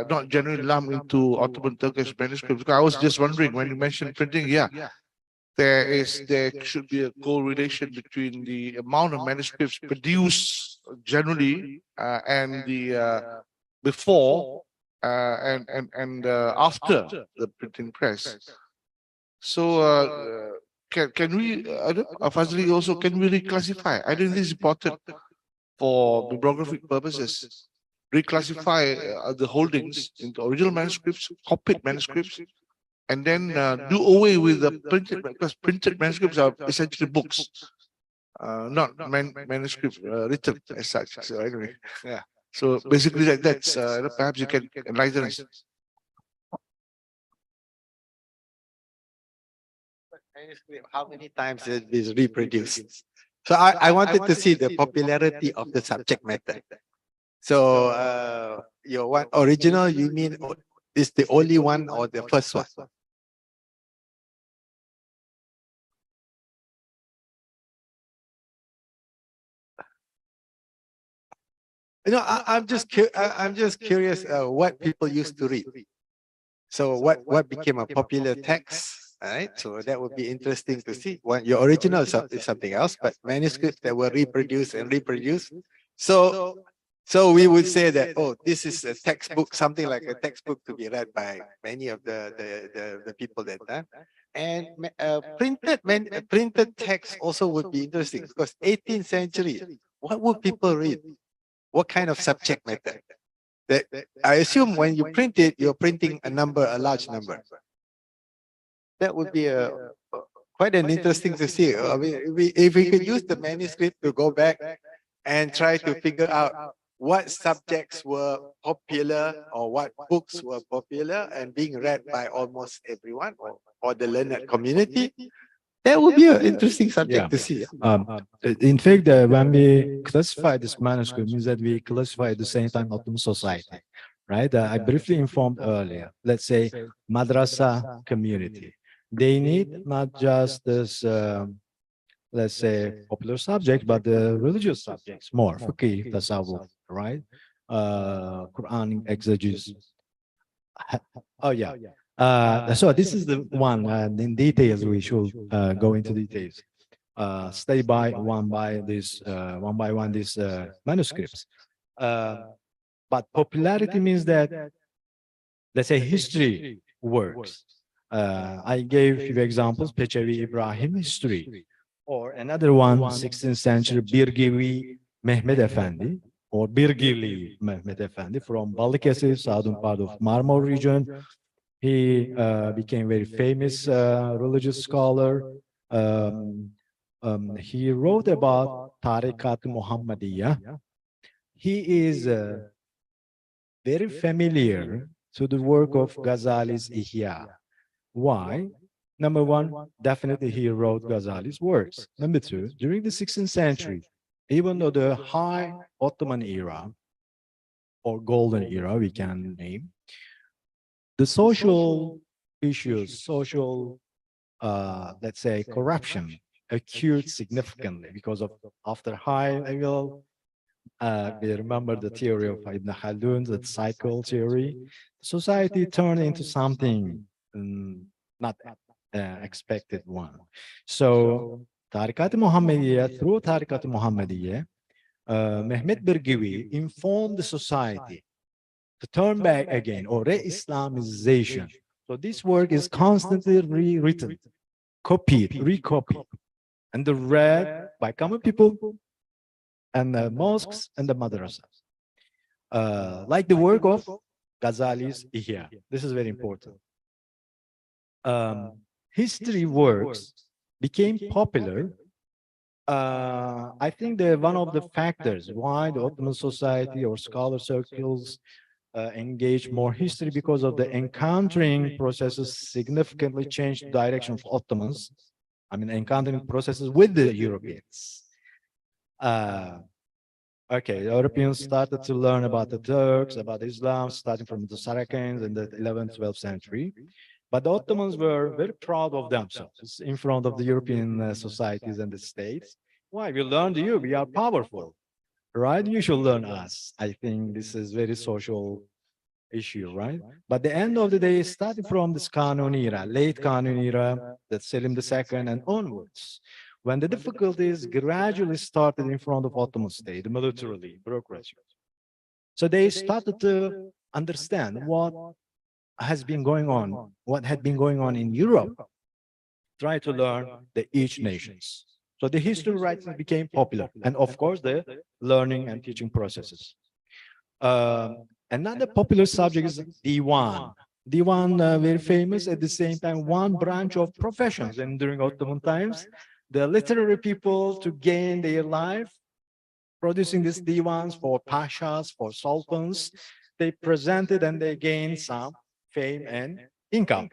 not generally lumped into Ottoman Turkish manuscripts. Because I was just wondering when you mentioned printing, yeah, there should be a correlation between the amount of manuscripts produced generally and the before and after the printing press. So can we, Fazli, also can we reclassify? I think this is important for bibliographic purposes. Reclassify the holdings into original manuscripts, copied manuscripts, and then do away with the printed, because printed manuscripts are essentially books, not manuscripts written as such. So anyway, yeah. So basically that's perhaps you can enlighten us. manuscript, how many times it is reproduced. So I wanted to see the popularity of the subject matter. So your one original, you mean is the only one or the first one? You know, I'm just curious what people used to read. So what became a popular text, right? So that would be interesting to see. When your original is something else, but manuscripts that were reproduced and reproduced. So we would say that, oh, this is a textbook, something like a textbook to be read by many of the people that time. And printed text also would be interesting because 18th century, what would people read? What kind of subject matter? That I assume when you print it, you're printing a number, a large number. That would be quite an interesting to see. I mean, if we could use the manuscript to go back and try to figure out what subjects were popular or what books were popular and being read by almost everyone or the learned community, that would be an interesting subject to see. In fact, when we classify this manuscript, means that we classify at the same time Ottoman society, right? I briefly informed earlier. Let's say madrasa community. They need not just this, let's say, popular subject, but the religious subjects more. Fiqh, tasawwuf, right? Quran exegesis. Oh yeah. So this is the one. In details, we should go into details. Stay by one by one these manuscripts. But popularity means that, let's say, history works. I gave few examples: Pechevi Ibrahim history, or another one, 16th century Birgivi Mehmet Efendi, or Birgili Mehmet Efendi from Balıkesir, southern part of Marmara region. He became very famous religious scholar. He wrote about Tarikat Muhammadiyah. He is very familiar to the work of Ghazali's Ihya. Why? Number one, definitely he wrote Ghazali's works. Number two, during the 16th century, even though the high Ottoman era or golden era we can name, the social issues, let's say, corruption occurred significantly because of after high level. We remember the theory of Ibn Khaldun, the cycle theory. Society turned into something not expected one. So, Tarikat Muhammadiyah, through Tarikat Muhammadiyah, Mehmet Birgivi informed the society to turn back again, or re-Islamization. So this work is constantly rewritten, copied, recopied, and read by common people and the mosques and the madrasas. Like the work of Ghazali's Ihya. This is very important. History works became popular. I think one of the factors why the Ottoman society or scholar circles engage more history, because of the encountering processes significantly changed the direction of Ottomans. I mean, encountering processes with the Europeans. Okay, the Europeans started to learn about the Turks, about Islam, starting from the Saracens in the 11th, 12th century. But the Ottomans were very proud of themselves in front of the European societies and the states. Why? We learned you, we are powerful, right? You should learn us. I think this is very social issue, right? But the end of the day, starting from this Kanun era, late Kanun era, that's Selim II and onwards, when the difficulties gradually started in front of Ottoman state, militarily, bureaucracy. So they started to understand what has been going on, what had been going on in Europe, try to learn the each nations. So the history writing became popular, and of course the learning and teaching processes. Another popular subject is Diwan. Diwan, very famous, at the same time, one branch of professions. And during Ottoman times, the literary people, to gain their life, producing these Diwans for pashas, for sultans, they presented and they gained some fame and income.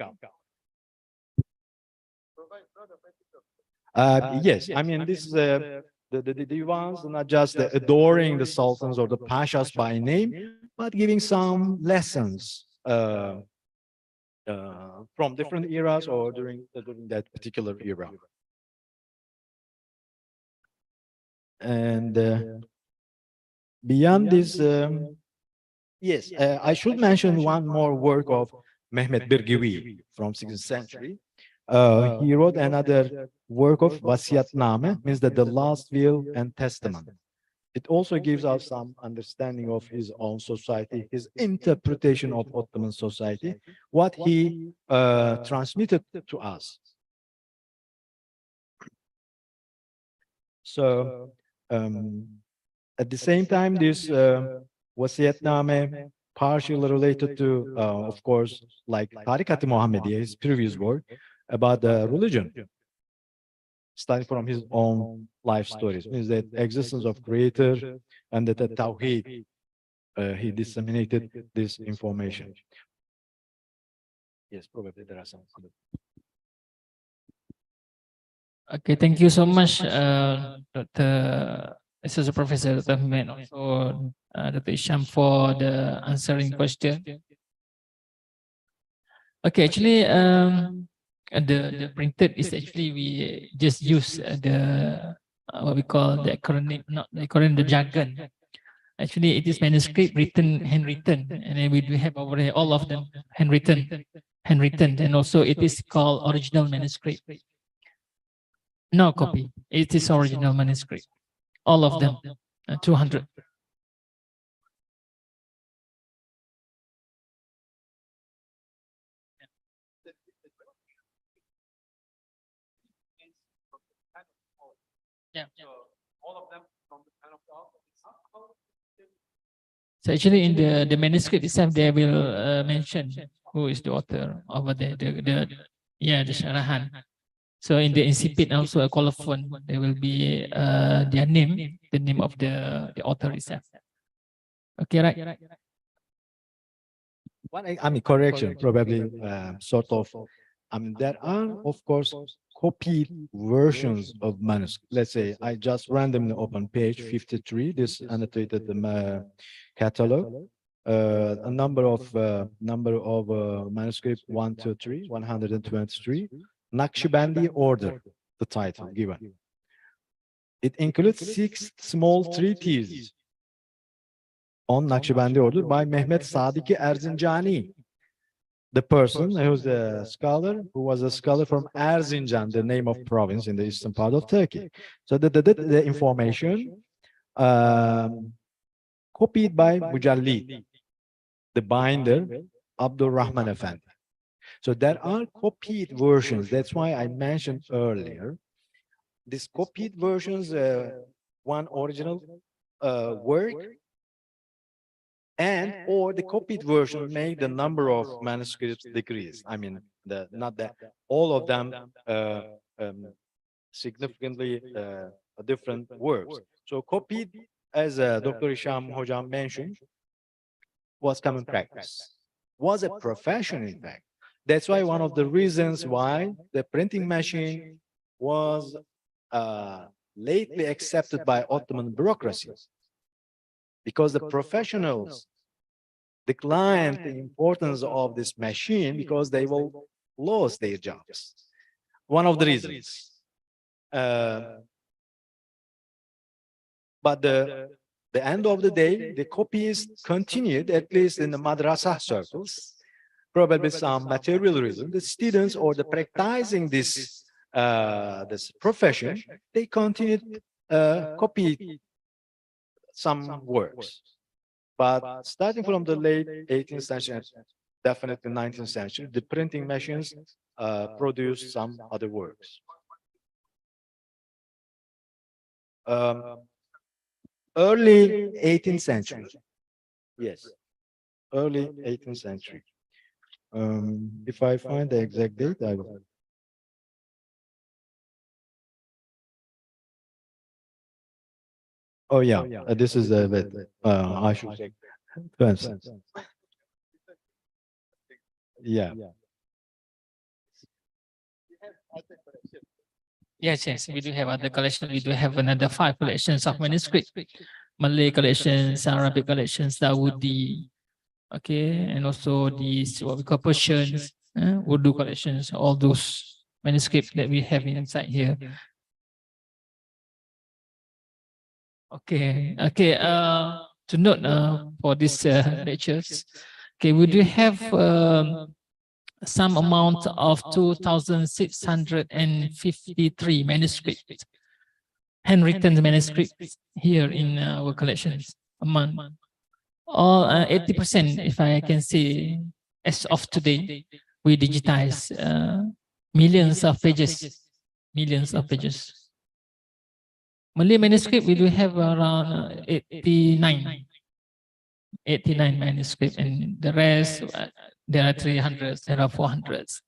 Yes, I mean, this is the divans are not just adoring the sultans or the pashas by name, but giving some lessons from different eras or during that particular era. And beyond this, yes, I should mention one more work of Mehmet Birgivi from 6th century. He wrote another work of Vasiyatname, means that the last will and testament. It also gives us some understanding of his own society, his interpretation of Ottoman society, what he transmitted to us. So, at the same time, this Vasiyatname partially related to, of course, like Tarikat-i Muhammediyya, his previous work about the religion, starting from his own life stories, means that existence of Creator and that the Tawheed, he disseminated this information. Yes, probably there are some. Okay, thank you so much, Dr. Associate Professor Dr. Mehmet, also Dr. Isam for the answering question. Okay, actually, the printed is actually we just use the what we call the acronym, not the acronym, the jargon. Actually, it is manuscript written, handwritten, and then we do have over here all of them handwritten, and also it is called original manuscript. No copy. It is original manuscript. All of them, 200. Yeah. All of them from the kind of. So actually, in the manuscript itself, they will mention who is the author over there. The Sharahan. So in the incipit also a colophon, there will be their name, the name of the author itself. Okay, right? I mean, correction, probably sort of. I mean, there are, of course, copied versions of manuscript. Let's say I just randomly open page 53, this annotated catalog. A number of manuscript 123, 123, Naqshbandi order, the title given. It includes 6 small treatises on Naqshbandi order by Mehmet Sadiki Erzinjani, the person who's a scholar, who was a scholar from Erzincan, the name of province in the eastern part of Turkey. So the information copied by Mujallid, the binder, Abdul Rahman Effendi. So there are copied versions. That's why I mentioned earlier. These copied versions, one original work, and or the copied version make the number of manuscripts decrease. I mean, not that all of them significantly different works. So copied, as Dr. Isam Hojam mentioned, was common practice, was a profession, in fact. That's why one of the reasons why the printing machine was lately accepted by Ottoman bureaucracy, because the professionals declined the importance of this machine because they will lose their jobs. One of the reasons. But the end of the day, the copies continued, at least in the madrasa circles, probably some material reason. The students or the practicing this profession, they continued copy some works. But starting from the late 18th century, definitely 19th century, the printing machines produced some other works. Early 18th century. Yes, early 18th century. If I find the exact date, I will. Oh yeah, this is the bit. I should check. Yeah. Yes, yes, we do have other collections. We do have another 5 collections of manuscript. Malay collections, Arabic collections, Dawoodi, okay, and also these what we call Persians, Urdu collections, all those manuscripts that we have inside here. Okay, okay. To note for these lectures, okay, we do have some amount of 2,653 manuscripts, handwritten manuscripts here in our collections. Among all 80%, if I can say, as of today, we digitize millions of pages, millions of pages. Malay manuscript, we do have around 89 manuscripts, and the rest, there are 300s, there are 400s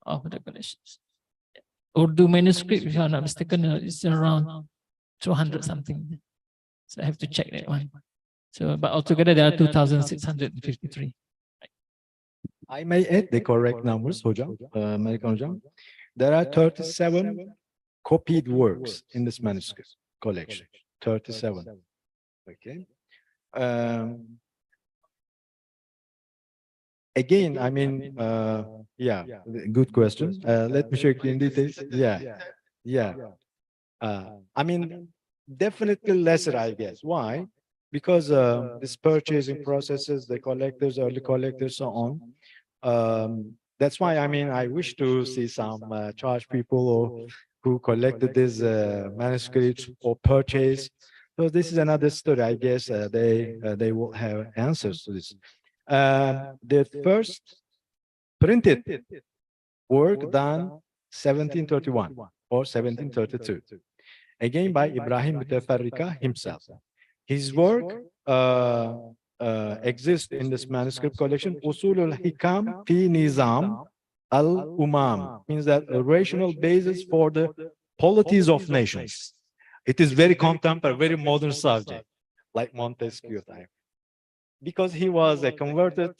of the collections. Urdu manuscript, if I'm not mistaken, is around 200 something. So I have to check that one. So, but altogether there are 2,653. I may add the correct numbers, Hojam, American Hojam. There are 37 copied works in this manuscript collection. 37. Okay. Again, I mean, yeah, good question. Let me check in details. Yeah. I mean, definitely lesser, I guess. Why? Because this purchasing processes, the collectors, early collectors, so on. That's why, I mean, I wish to see some charge people or who collected this manuscripts or purchase. So this is another story. I guess they will have answers to this. The first printed work done 1731 or 1732, again by Ibrahim Mutafarrika himself. His work exists in this manuscript collection, Usul al-Hikam fi Nizam al-Umam, means that a rational basis for the polities of nations. It is very contemporary, very modern subject, like Montesquieu time. Because he was a converted,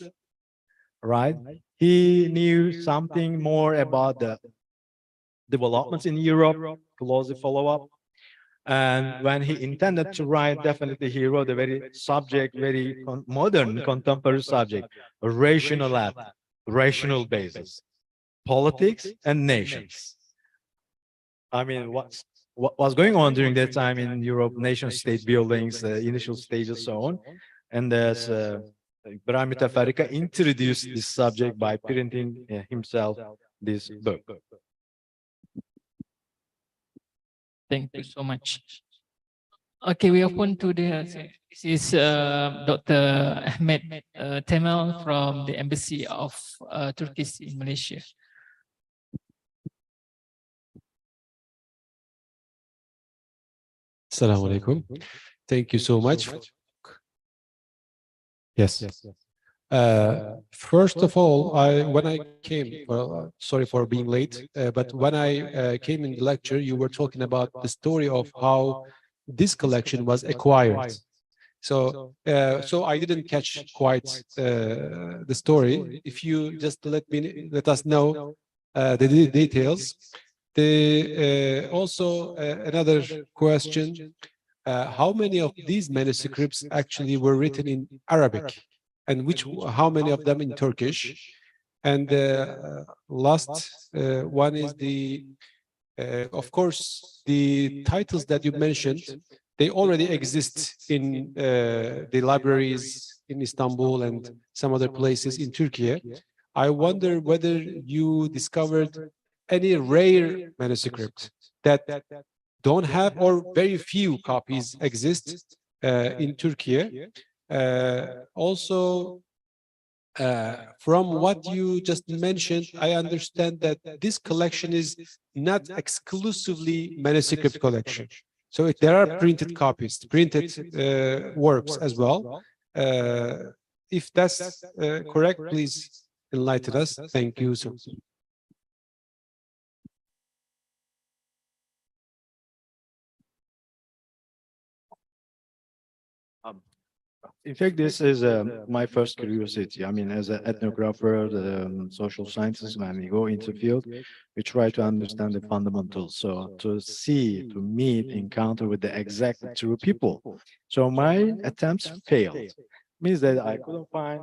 right? He knew something more about the developments in Europe, closely follow up. And when he intended to write, definitely he wrote a very subject, very modern, contemporary subject, a rational basis, politics and nations. I mean, what was going on during that time in Europe, nation state buildings, initial stages, so on. And as Ibrahim Mutafarrika introduced this subject by printing himself this book. Thank you so much. Okay, we open to the, this is Dr. Ahmad Temel from the Embassy of Turkey in Malaysia. Assalamu alaikum. Thank you so much. Yes. First of all, when I came, well, sorry for being late, but when I came in the lecture, you were talking about the story of how this collection was acquired. So I didn't catch quite the story. If you just let us know the details. Also another question: how many of these manuscripts actually were written in Arabic, and how many of them in Turkish? And the last one is of course, the titles that you mentioned, they already exist in the libraries in Istanbul and some other places in Turkey. I wonder whether you discovered any rare manuscript that don't have or very few copies exist in Turkey. Also, from what you just mentioned, I understand that this collection is not exclusively manuscript collection. So there are printed copies, printed works as well. If that's correct, please enlighten us. Thank you so much. In fact, this is my first curiosity. I mean, as an ethnographer, social scientist, when we go into field, we try to understand the fundamentals. So to see, to meet, encounter with the exact true people. So my attempts failed. Means that I couldn't find.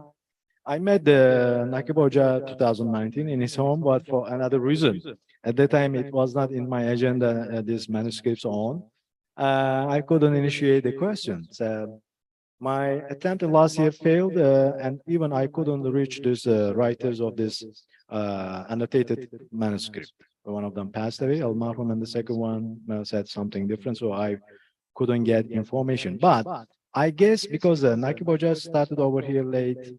I met the NAQUIB 2019 in his home, but for another reason. At that time, it was not in my agenda, these manuscripts on. I couldn't initiate the questions. My attempt last year failed, and even I couldn't reach these writers of this annotated manuscript. One of them passed away, Al-Marhum, and the second one said something different, so I couldn't get information. But I guess because NAQUIB started over here late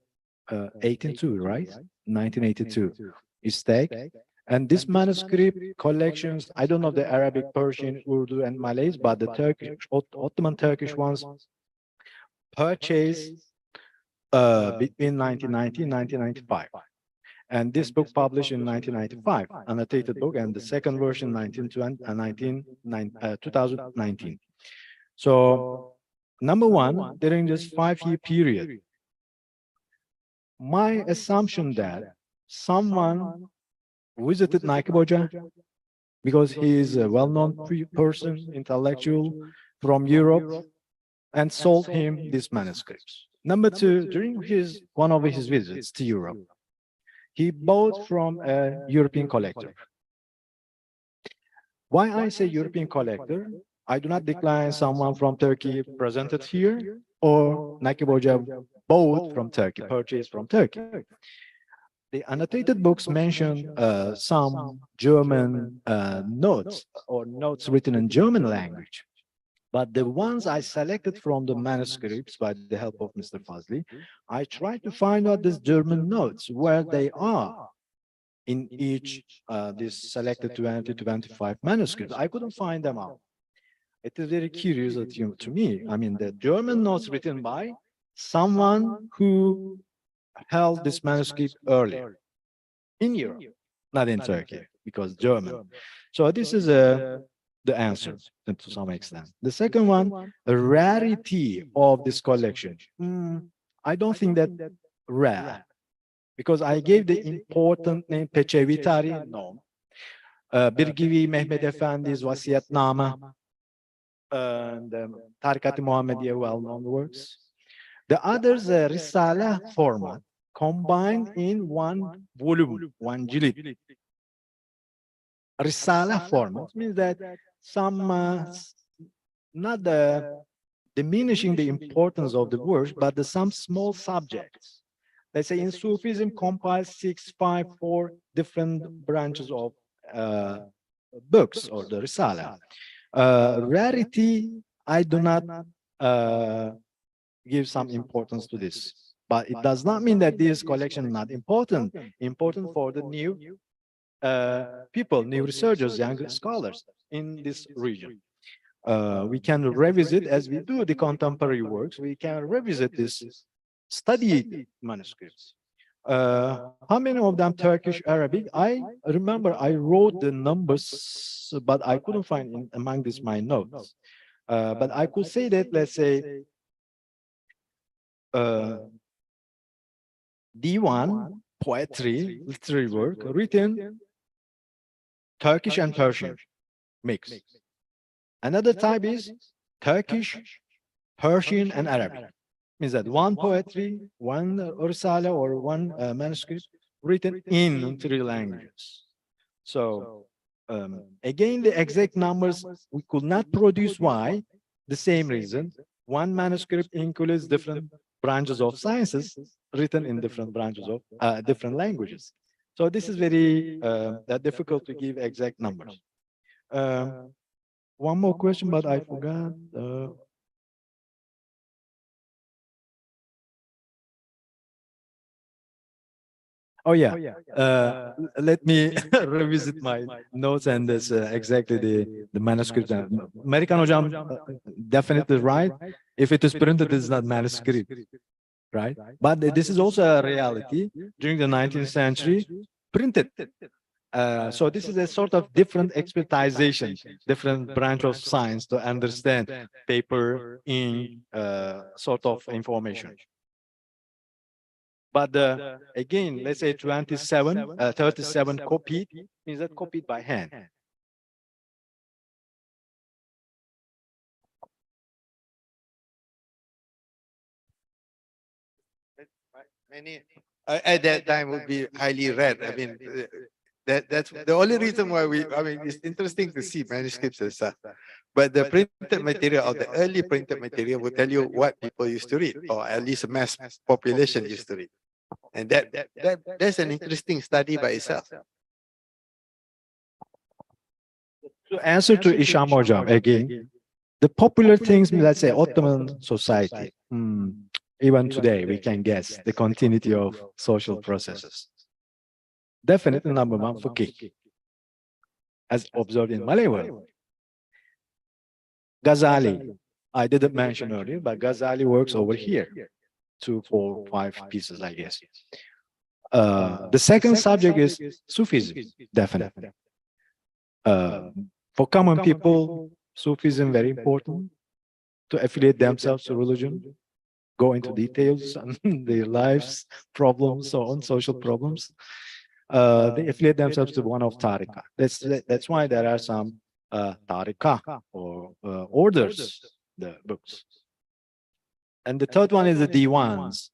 1882, right? 1982, Istek. And this manuscript collections, I don't know the Arabic, Persian, Urdu, and Malays, but the Turkish, Ottoman Turkish ones purchased between 1990 and 1995. And this book published in 1995, annotated book, and the second version 2019. So, number one, during this 5-year period, my assumption that someone visited NAQUIB because he is a well-known person, intellectual from Europe, and sold him these manuscripts. Number two, during one of his visits to Europe, he bought from a European collector. Why I say European collector? I do not decline someone from Turkey presented here, or NAQUIB bought from Turkey, purchased from Turkey. The annotated books mention some German notes or notes written in German language. But the ones I selected from the manuscripts by the help of Mr. Fazli, I tried to find out these German notes, where they are in each this selected 20-25 manuscripts. I couldn't find them out. It is very curious to me. I mean, the German notes written by someone who held this manuscript earlier in Europe, not in Turkey, because German. So this is the answer to some extent. The second one, the rarity of this collection. I don't think that rare, because I gave the important name Peçevitari, no. Birgivi Mehmet Efendi's Vasiyetname, and Tarikat-ı Muhammediye, well-known works. The others, Risale format, combined in one volume, one jilid. Risale format means that some, not diminishing the importance of the works, but some small subjects. Let's say in Sufism compiles 6, 5, 4 different branches of books, or the Risale. Rarity, I do not give some importance to this, but it does not mean that this collection is not important. Important for the new people, new researchers, young scholars in this region. We can revisit, as we do the contemporary works, we can revisit this studied manuscripts. How many of them Turkish, Arabic? I remember I wrote the numbers, but I couldn't find among this my notes. But I could say that, let's say, D1, poetry, literary work, written Turkish and Persian mix. Another type is Turkish, Persian, and Arabic. Means that one poetry, one risale, or one manuscript written in 3 languages. So again, the exact numbers we could not produce. Why? The same reason. One manuscript includes different branches of sciences written in different branches of different languages. So this is very difficult to give exact numbers. One more question, but I forgot. Oh yeah, let me revisit my notes, and this exactly the manuscript. American hocam, definitely right. If it is printed, it's not manuscript, right? But this is also a reality. During the 19th century, printed So this is a sort of different expertization, different branch of science to understand paper in sort of information. But again, let's say 37 copied, means that copied by hand. Many at that time would be highly read. I mean, that's the only reason why I mean, it's interesting to see manuscripts and stuff. But the printed material or the early printed material will tell you what people used to read, or at least a mass population used to read. And that's an interesting study by itself. To answer to Isam Hocam again, the popular things, let's say Ottoman society, even today we can guess the continuity of social processes. Definitely number one, fiqh, as observed in Malay world. Ghazali, I didn't mention earlier, but Ghazali works over here. 2, 4, 5 pieces, I guess. The second subject is Sufism, definitely. For common people, Sufism very important to affiliate themselves to religion, go into details on their lives, problems, so on, social problems. They affiliate themselves to one of tariqah. That's why there are some tariqah or orders, the books. And the third one is the diwans.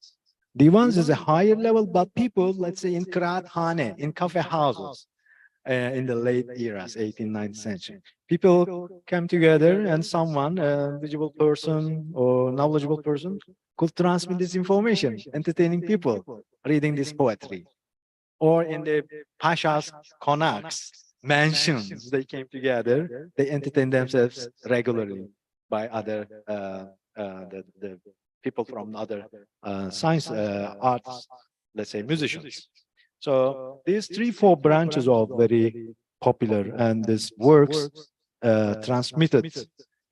Diwans is a higher level, but people, let's say in Qiraat Hane, in cafe houses, in the late eras, 18th, 19th century. People came together and someone, a visible person or knowledgeable person, could transmit this information, entertaining people, reading this poetry. Or in the Pasha's konaks, mansions, they came together, they entertained themselves regularly by other, the people from other science, arts, let's say musicians. So these 3, 4 branches are very popular, and this works transmitted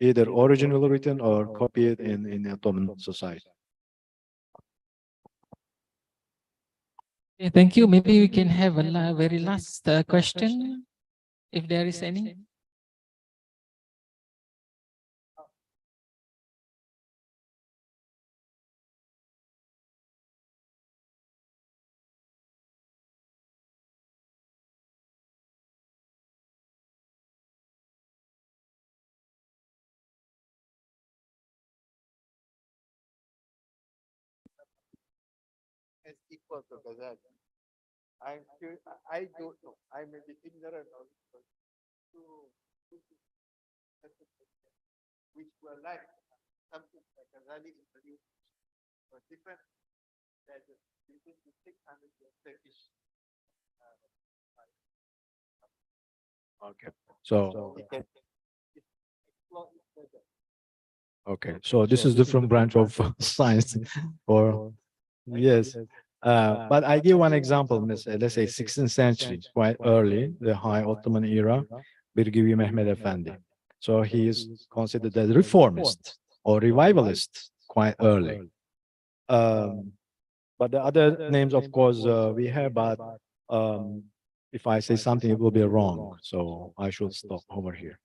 either originally written or copied in Ottoman society. Okay, thank you. Maybe we can have a very last question, if there is any. It's equal to Ghazali. I don't know. I may be ignorant of which were like something that Ghazali introduced was different than between the 600 Turkish. Okay. So okay, so this is different branch of science, or yes. But I give one example. Let's say 16th century, quite early, the High Ottoman era. Birgivi Mehmet Efendi. So he is considered as reformist or revivalist quite early. But the other names, of course, we have. But if I say something, it will be wrong. So I should stop over here.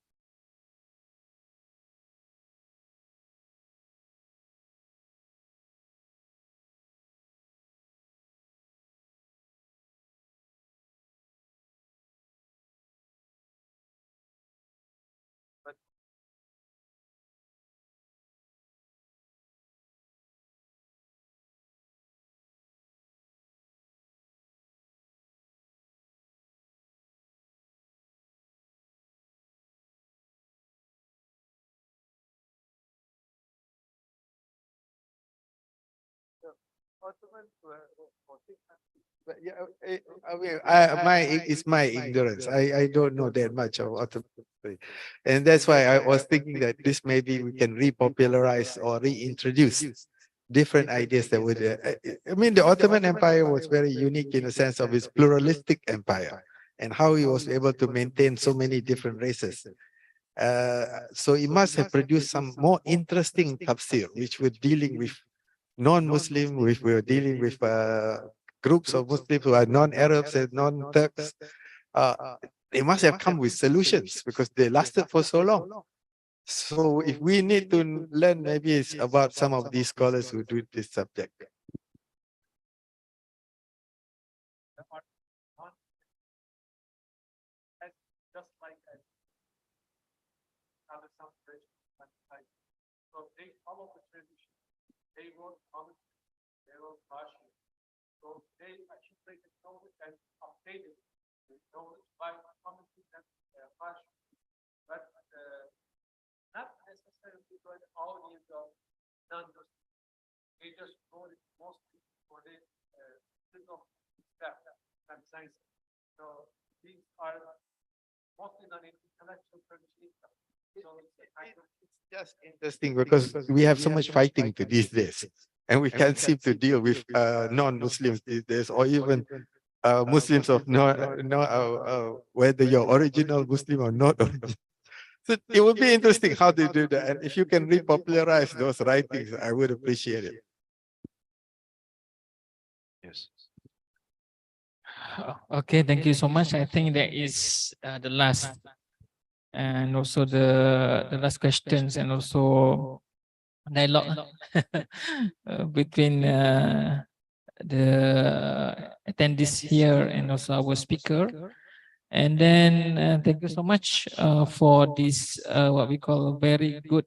But yeah, I mean, it's my ignorance. I don't know that much of Ottoman, and that's why I was thinking that this maybe we can repopularize or reintroduce different ideas that would. I mean, the Ottoman Empire was very unique in the sense of its pluralistic empire and how he was able to maintain so many different races. So it must have produced some more interesting tafsir, which were dealing with non-Muslim, we were dealing with groups of Muslims who are non-Arabs and non-Turks, they must have come with solutions because they lasted for so long. So if we need to learn, maybe it's about some of these scholars who do this subject. Just like other so they follow the tradition. They wrote comments, they wrote Rashi. So they accumulated knowledge and updated the knowledge by commenting and Rashi. But not necessarily for the audience of non-Muslims. They just wrote it mostly for the of staff and science. So these are mostly not intellectual tradition. So it's just interesting because we have so much fighting to these days, and we can't seem to deal with non-Muslims these days, or even Muslims of whether you're original Muslim or not. So it would be interesting how they do that, and if you can repopularize those writings, I would appreciate it. Yes. Okay, thank you so much. I think that is the last, and also the last questions, and also dialogue between the attendees here and also our speaker. And then thank you so much for this what we call very good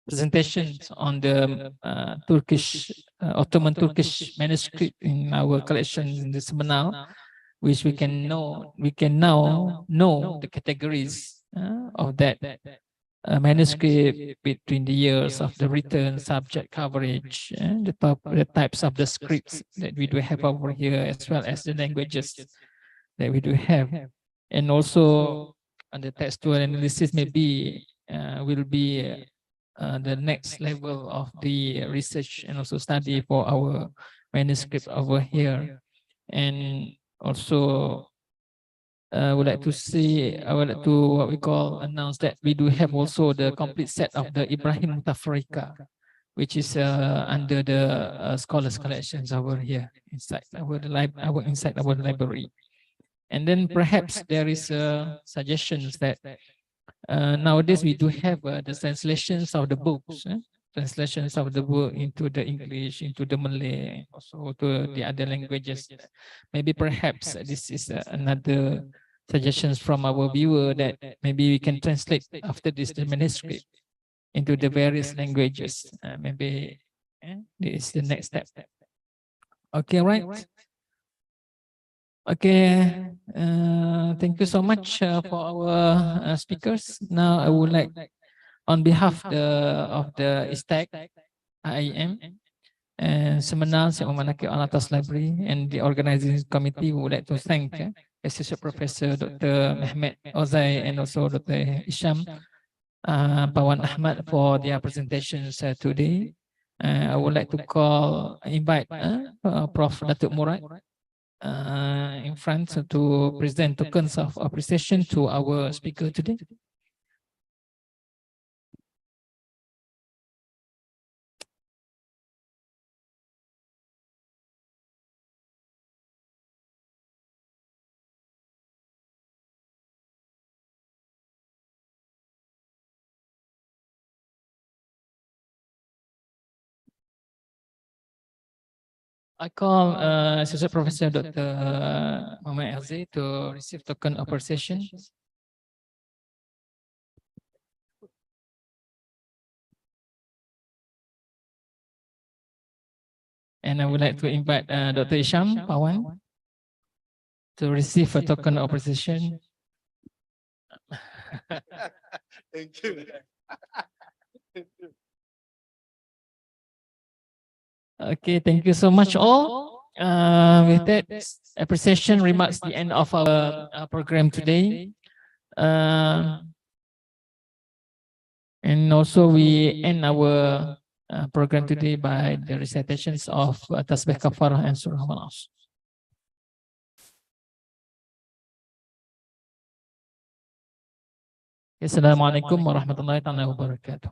presentations on the Turkish Ottoman Turkish manuscript in our collection in the seminar, which we can now know the categories of that manuscript between the years of the written, subject coverage, and the types of the scripts that we do have over here, as well as the languages that we do have. And also the textual analysis maybe will be the next level of the research and also study for our manuscript over here. And also I would like to see, I would like to what we call announce that we do have also the complete set of the Ibrahim Mutafarrika, which is under the scholars collections over here inside our library. And then perhaps there is suggestions that nowadays we do have the translations of the books, translations of the book into the English, into the Malay, also to the other languages. Maybe perhaps this is another suggestions from our viewer that maybe we can translate after this the manuscript into the various languages. Maybe this is the next step. Okay, right? Okay, thank you so much for our speakers. Now I would like, on behalf of the ISTAC, IIM, and Seminar Syed NAQUIB Al-ATTAS Library and the organizing committee, we would like to thank Associate Professor Dr. Mehmet, Ozay, and also Dr. Isam, Pawan, Ahmad for their presentations today. I would like to invite Prof. Datuk Murad in front to present tokens of appreciation to our speaker today. I call Associate Professor Dr. Ozay to receive token of appreciation. And I would like to invite Dr. Isam, Pawan, to receive a token of appreciation. Thank you. Okay, thank you so much all. With that, appreciation remarks the end of our program today. And also we end our program today by the recitations of Tasbih Kafarah and Surah Al-Asr. Assalamualaikum warahmatullahi wabarakatuh.